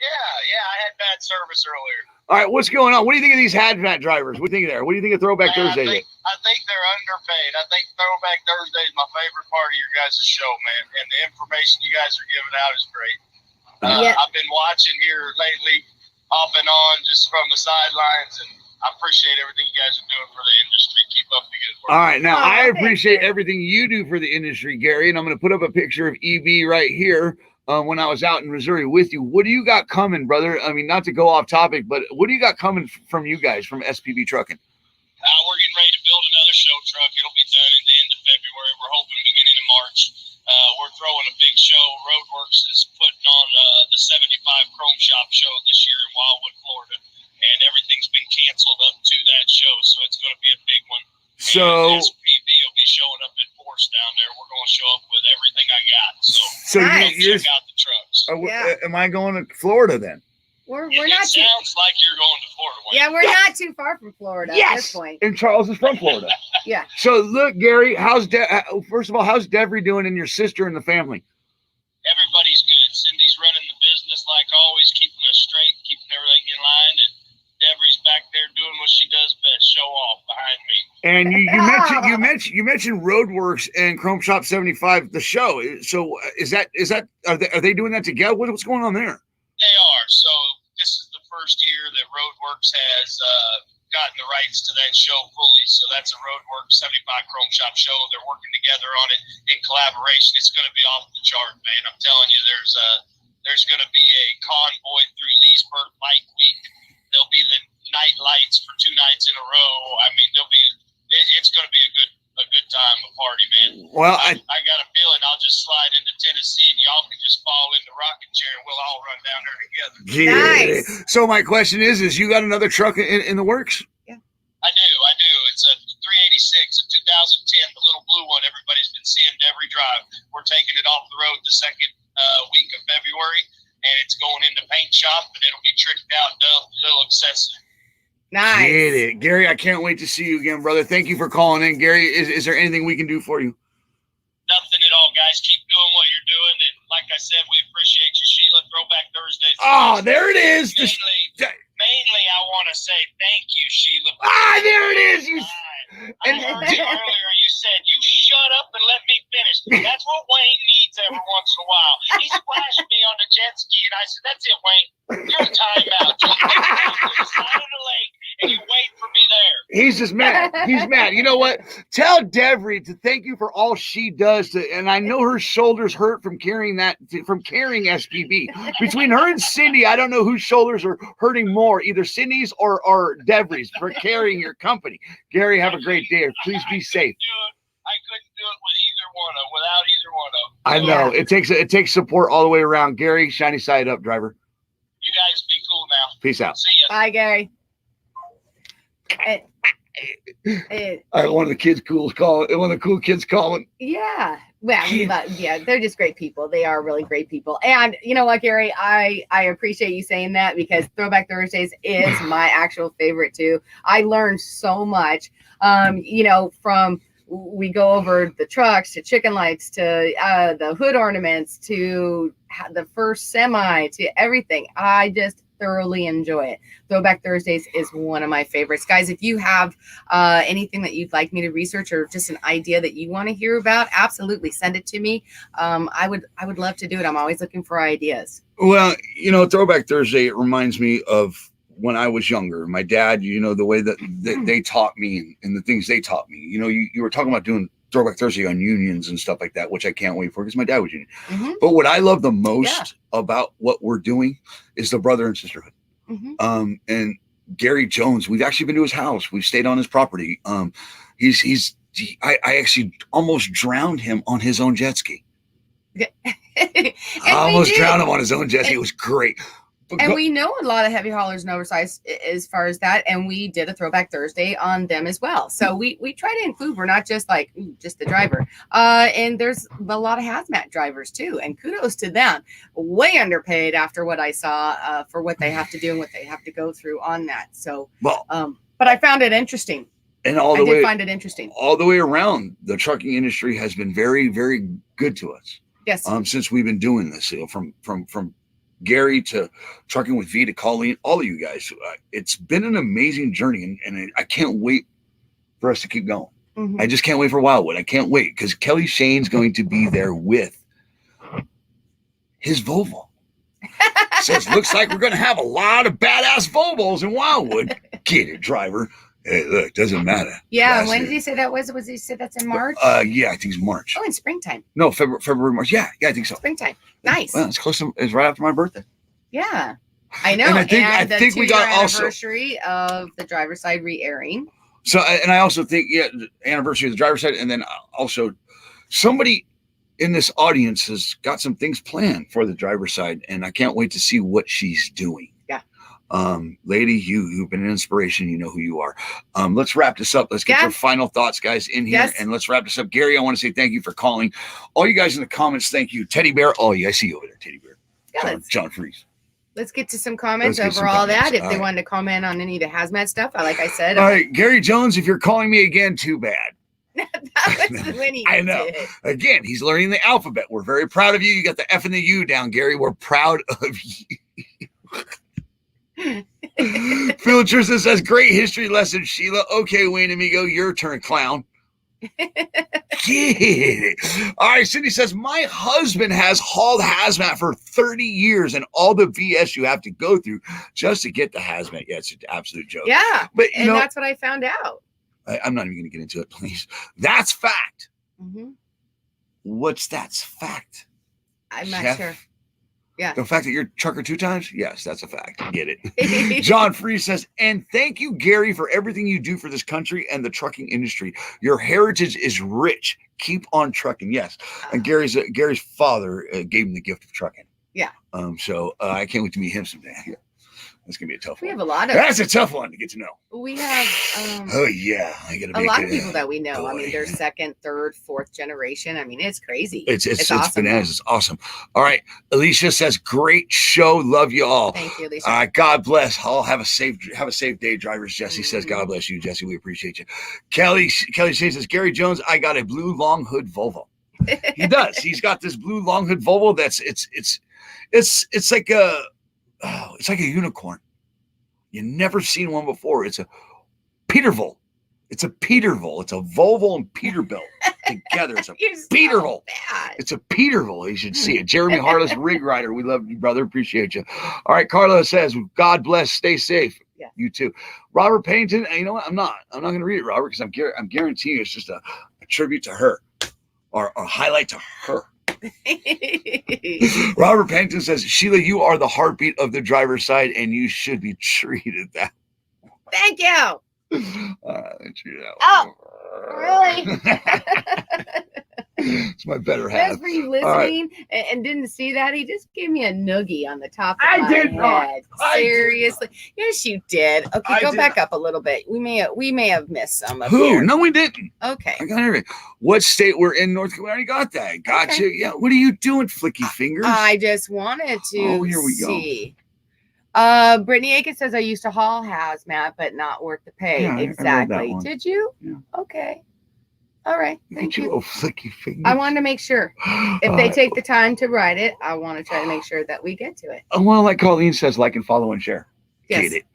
Yeah, I had bad service earlier. All right, what's going on? What do you think of these hazmat drivers? What do you think of there? What do you think of Throwback Thursday? I think they're underpaid. I think Throwback Thursday is my favorite part of your guys' show, man. And the information you guys are giving out is great. I've been watching here lately, off and on, just from the sidelines, and I appreciate everything you guys are doing for the industry. Keep up the good work. All right, now I appreciate everything you do for the industry, Gary, and I'm going to put up a picture of EB right here. When I was out in Missouri with you, what do you got coming, brother? I mean, not to go off topic, but what do you got coming from you guys from SPB Trucking? We're getting ready to build another show truck. It'll be done at the end of February. We're hoping beginning of March. We're throwing a big show, Roadworks going to be a big one. So and SPV will be showing up in force down there. We're going to show up with everything I got. So Nice. go check out the trucks. Yeah. am I going to Florida then? We're It not too. sounds like you're going to Florida. Wayne. Yeah, we're not too far from Florida at this point. And Charles is from Florida. Yeah. So look, Gary, first of all, how's Devery doing and your sister and the family? Everybody's good. Cindy's running the business like always, keeping us straight, keeping everything in line, and Devery's back there doing what she does best, show off behind me. And you mentioned Roadworks and Chrome Shop 75, the show. So are they doing that together? What's going on there? They are. So this is the first year that Roadworks has gotten the rights to that show fully. So that's a Roadworks 75 Chrome Shop show. They're working together on it in collaboration. It's going to be off the chart, man. I'm telling you, there's going to be a convoy through Leesburg Light Week. There'll be the night lights for 2 nights in a row. I mean, it's going to be a good time, a party, man. Well, I got a feeling I'll just slide into Tennessee and y'all can just fall in the rocking chair and we'll all run down there together. Nice. So my question is you got another truck in the works? I do. It's a 386, a 2010, the little blue one everybody's been seeing Devery drive. We're taking it off the road the second week of February, and it's going into paint shop, and it'll be tricked out, a little excessive. Nice. Get it. Gary, I can't wait to see you again, brother. Thank you for calling in. Gary, is there anything we can do for you? Nothing at all, guys. Keep doing what you're doing, and like I said, we appreciate you, Sheila. Throwback Thursdays. Oh, there it is. Mainly, I want to say thank you, Sheila. There it is. I heard you earlier. You said, you shut up and let me finish. That's what Wayne needs every once in a while. He splashed me on the jet ski, and I said, that's it, Wayne. You're in timeout. Just go to the side of the lake, and you wait for me there. He's just mad. He's mad. You know what? Tell Devery to thank you for all she does. And I know her shoulders hurt from carrying SPB. Between her and Cindy, I don't know whose shoulders are hurting more, either Cindy's or Devery's, for carrying your company. Gary, have a great day. Please be safe. I couldn't do it without either one of them. I know. It takes support all the way around. Gary, shiny side up, driver. You guys be cool now. Peace out. See ya. Bye, Gary. One of the cool kids calling. Yeah. Well, yeah, they're just great people. They are really great people. And you know what, Gary, I appreciate you saying that, because Throwback Thursdays is my actual favorite too. I learned so much, from we go over the trucks to chicken lights to the hood ornaments to the first semi to everything. I just thoroughly enjoy it. Throwback Thursdays is one of my favorites. Guys, if you have anything that you'd like me to research or just an idea that you want to hear about, absolutely send it to me. I would love to do it. I'm always looking for ideas. Well, Throwback Thursday, it reminds me of when I was younger. My dad, the way that they taught me and the things they taught me. You were talking about doing Throwback Thursday on unions and stuff like that, which I can't wait for because my dad was union. Mm-hmm. But what I love the most about what we're doing is the brother and sisterhood. Mm-hmm. And Gary Jones, we've actually been to his house. We've stayed on his property. I actually almost drowned him on his own jet ski. I almost drowned him on his own jet ski. It was great. And we know a lot of heavy haulers and oversized as far as that. And we did a Throwback Thursday on them as well. So we try to include, we're not just like, just the driver. And there's a lot of hazmat drivers too. And kudos to them. Way underpaid after what I saw for what they have to do and what they have to go through on that. So, but I found it interesting. And I did find it interesting. All the way around, the trucking industry has been very, very good to us. Yes. Since we've been doing this, from Gary to Trucking with V to Colleen, all of you guys, it's been an amazing journey, and I can't wait for us to keep going. Mm-hmm. I just can't wait for Wildwood. I can't wait because Kelly Shane's going to be there with his Volvo. Says, looks like we're going to have a lot of badass Volvos in Wildwood. Get it, driver. Hey, look, doesn't matter. Yeah, when did he say that was? Was he said that's in March? Yeah, I think it's March. Oh, in springtime. No, February, March. Yeah, I think so. Springtime. Nice. Well, it's close to. It's right after my birthday. Yeah, I know. And I think we got anniversary of the driver's side re-airing. So, and I also think the anniversary of the driver's side, and then also somebody in this audience has got some things planned for the driver's side, and I can't wait to see what she's doing. Yeah. Lady, you've been an inspiration. You know who you are. Let's wrap this up. Let's get your final thoughts, guys, in here. Yes. And let's wrap this up. Gary, I want to say thank you for calling. All you guys in the comments, thank you. Teddy Bear. Oh, yeah, I see you over there, Teddy Bear. Yeah, John Freeze. let's get to some comments Let's get over some all comments. that. If All they right. wanted to comment on any of the hazmat stuff, like I said. All right, Gary Jones, if you're calling me again, too bad. That was the Winnie. I know. Again, he's learning the alphabet. We're very proud of you. You got the F and the U down, Gary. We're proud of you. Phil Tristan says, great history lesson, Sheila. Okay, Wayne Amigo, your turn, clown. Yeah. All right, Cindy says, my husband has hauled hazmat for 30 years and all the VS you have to go through just to get the hazmat. Yeah, it's an absolute joke. Yeah, but and that's what I found out. I'm not even going to get into it, please. That's fact. Mm-hmm. What's that's fact? I'm not Jeff? sure. Yeah. The fact that you're trucker 2 times? Yes, that's a fact. Get it. John Freeze says, and thank you, Gary, for everything you do for this country and the trucking industry. Your heritage is rich. Keep on trucking. Yes. And Gary's father gave him the gift of trucking. Yeah. So I can't wait to meet him someday. Yeah. That's going to be a tough We one. have a lot of. That's a tough one to get to know. We have. Oh, yeah. I got to a make lot it, of people that we know. I boy. mean, they're second, third, fourth generation. I mean, it's crazy. It's awesome. bananas. It's awesome. All right. Alicia says, great show. Love you all. Thank you, Alicia. All right. God bless. I'll have a safe day, drivers. Jesse says, God bless you, Jesse. We appreciate you. Kelly Shane says, Gary Jones, I got a blue long hood Volvo. He does. He's got this blue long hood Volvo. It's like a unicorn. You never seen one before. It's a Peterbilt. It's a Peterbilt. It's a Volvo and Peterbilt together. It's a Peterbilt. It's a Peterbilt. You should see it. Jeremy Harless, Rig Rider. We love you, brother. Appreciate you. All right. Carla says, God bless. Stay safe. Yeah. You too. Robert Pennington. And you know what? I'm not going to read it, Robert, because I'm guaranteeing it's just a tribute to her or a highlight to her. Robert Pennington says, Sheila, you are the heartbeat of the driver's side and you should be treated that. Thank you. Oh, really? It's my better half. Thanks for you listening and didn't see that. He just gave me a noogie on the top of I my did head. not. Seriously. Yes, you did. Okay, I go did back up a little bit. We may have missed some of Who? here. No, we didn't. Okay. I got everything. What state we're in? North Carolina. I already got that. Gotcha. Okay. Yeah. What are you doing, flicky fingers? I just wanted to Here we go. see. Brittany Aiken says I used to haul hazmat, but not worth the pay. Yeah, I read that exactly. one. Did you? Yeah. Okay. All right. Thank you. Oh, flicky fingers. I wanted to make sure if they take the time to write it, I want to try to make sure that we get to it. Well, like Colleen says, like and follow and share. Yes. Get it.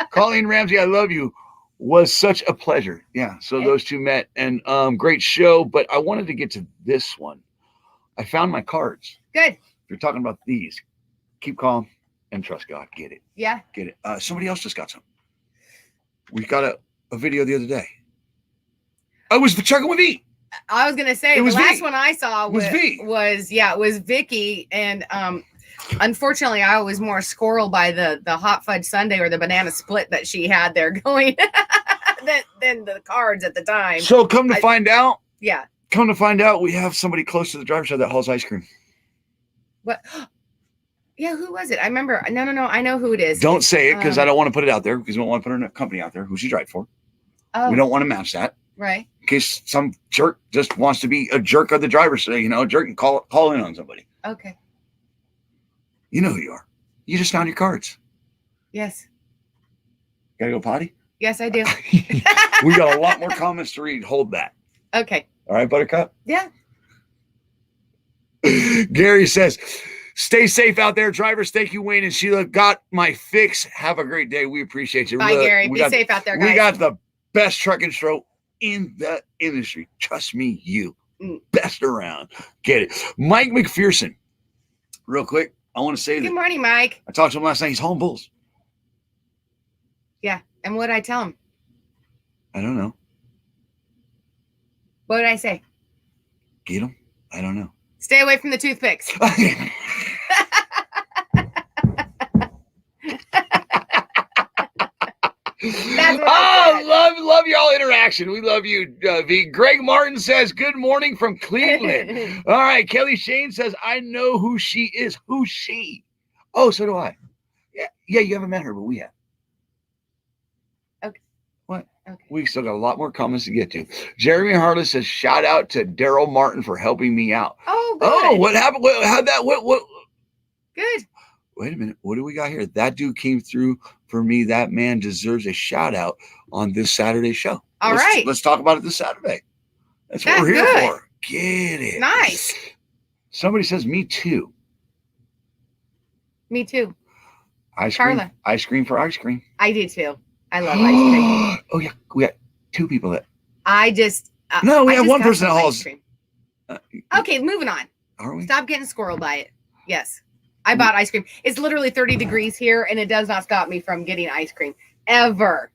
Colleen Ramsey, I love you. Was such a pleasure. Yeah. So those two met and great show. But I wanted to get to this one. I found my cards. Good. If you're talking about these, keep calm and trust God. Get it. Yeah. Get it. Somebody else just got some. We got a video the other day. I was trucking with E. I was gonna say It was the last V. one I saw It was V. it was Vicky, and unfortunately I was more squirreled by the hot fudge sundae or the banana split that she had there going than the cards at the time. So come to find out, we have somebody close to the driver's side that hauls ice cream. What? Yeah, who was it? I remember. No, I know who it is. Don't say it because I don't want to put it out there because we don't want to put her company out there who she drives for. Oh, We don't want to match that. right. In case some jerk just wants to be a jerk of the driver's side, a jerk and call in on somebody. Okay. You know who you are. You just found your cards. Yes. Gotta go potty? Yes, I do. We got a lot more comments to read. Hold that. Okay. All right, Buttercup? Yeah. Gary says, stay safe out there, drivers. Thank you, Wayne and Sheila. Got my fix. Have a great day. We appreciate you. Bye, Gary. Be safe out there, guys. We got the best trucking show in the industry. Trust me, you. Best around. Get it. Mike McPherson. Real quick, I want to say Good that morning, Mike. I talked to him last night. He's hauling bulls. Yeah. And what did I tell him? I don't know. What did I say? Get him? I don't know. Stay away from the toothpicks. Love y'all interaction. We love you, V. Greg Martin says, good morning from Cleveland. All right. Kelly Shane says, I know who she is. Who's she? Oh, so do I. Yeah, you haven't met her, but we have. Okay. What? Okay. We still got a lot more comments to get to. Jeremy Harless says, shout out to Daryl Martin for helping me out. Oh, good. Oh, what happened? How'd that, what? Good. Wait a minute. What do we got here? That dude came through for me. That man deserves a shout out on this Saturday show. All right. Let's talk about it this Saturday. That's what That's we're here good. for. Get it. Nice. Somebody says, me too. Me too. Ice cream. Carla. Ice cream for ice cream. I do too. I love ice cream. Oh, yeah. We got 2 people that. I just. No, we I have just one got person some that ice hauls. cream. Okay, moving on. Are we? Stop getting squirreled by it. Yes. I bought ice cream. It's literally 30 degrees here, and it does not stop me from getting ice cream. Ever.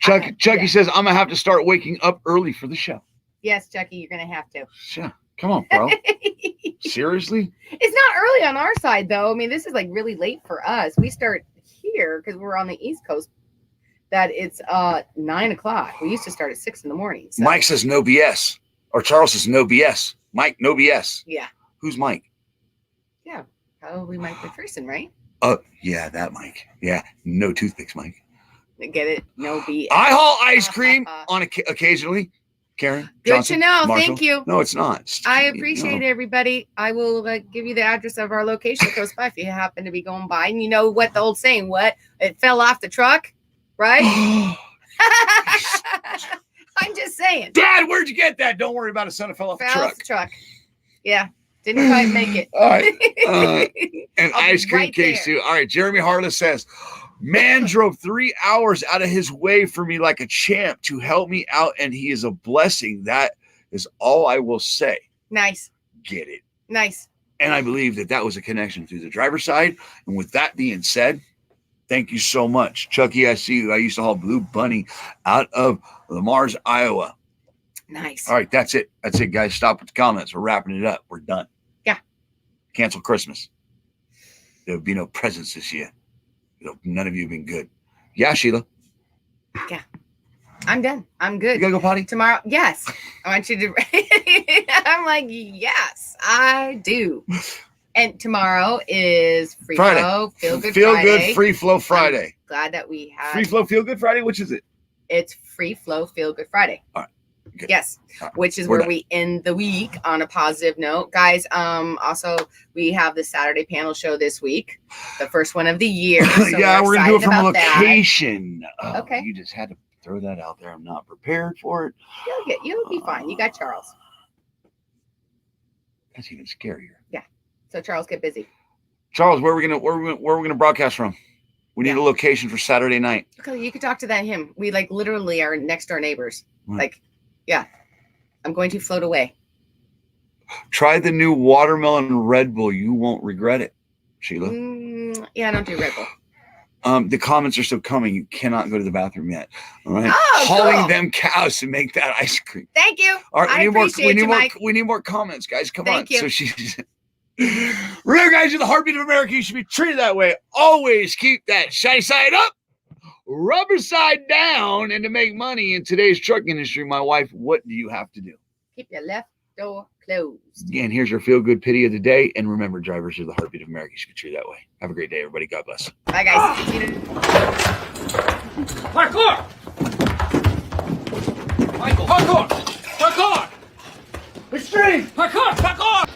Chucky says, I'm going to have to start waking up early for the show. Yes, Chucky, you're going to have to. Yeah. Come on, bro. Seriously? It's not early on our side, though. I mean, this is like really late for us. We start here because we're on the East Coast. That it's 9 o'clock. We used to start at 6 in the morning. So. Mike says no BS. Or Charles says no BS. Mike, no BS. Yeah. Who's Mike? Yeah. Probably Mike McPherson, right? Oh, yeah, that Mike. Yeah. No toothpicks, Mike. Get it? No BS. I haul ice cream on occasionally. Karen. Good Johnson, to know. Marshall. Thank you. No, it's not. I appreciate it, everybody. I will give you the address of our location close by if you happen to be going by. And you know what the old saying, what? It fell off the truck, right? I'm just saying. Dad, where'd you get that? Don't worry about it, son. It fell off the Fell truck. off the truck. Yeah. Didn't quite make it. All right. And I'll be ice cream right cakes there. too. All right. Jeremy Harless says, man drove 3 hours out of his way for me like a champ to help me out, and he is a blessing. That is all I will say. Nice. Get it. Nice. And I believe that that was a connection through the driver's side. And with that being said, thank you so much. Chucky, I see you. I used to haul Blue Bunny out of Lamar's, Iowa. Nice. All right, that's it. That's it, guys. Stop with the comments. We're wrapping it up. We're done. Yeah. Cancel Christmas. There'll be no presents this year. None of you have been good. Yeah, Sheila. Yeah. I'm done. I'm good. You gotta go potty? Tomorrow. Yes. I want you to. I'm like, yes, I do. And tomorrow is Free Friday. Flow Feel Good Feel Friday. Good Free Flow Friday. I'm glad that we have Free Flow Feel Good Friday? Which is it? It's Free Flow Feel Good Friday. All right. Good. Yes. All right. Which is We're where done. we end the week on a positive note. Guys, also we have the Saturday panel show this week. The first one of the year. So Yeah, we're gonna do it from a excited about that. location. Oh, Okay. You just had to throw that out there. I'm not prepared for it. You'll be fine. You got Charles. That's even scarier. So Charles, get busy. Charles, where are we gonna broadcast from? We need a location for Saturday night. Okay, you could talk to him. We like literally are next door neighbors. Right. Like, yeah. I'm going to float away. Try the new watermelon Red Bull. You won't regret it, Sheila. Yeah, I don't do Red Bull. The comments are still coming. You cannot go to the bathroom yet. All right. Oh, Hauling cool. them cows to make that ice cream. Thank you. All right, I appreciate you, Mike. we need more comments, guys. Come Thank on. you. So she's real guys, you're the heartbeat of America. You should be treated that way. Always keep that shiny side up, rubber side down, and to make money in today's truck industry, my wife, what do you have to do? Keep your left door closed. Again, here's your feel good pity of the day. And remember, drivers are the heartbeat of America. You should be treated that way. Have a great day, everybody. God bless. Bye, guys. Parkour! Michael, parkour! Parkour! Extreme! Parkour! Parkour!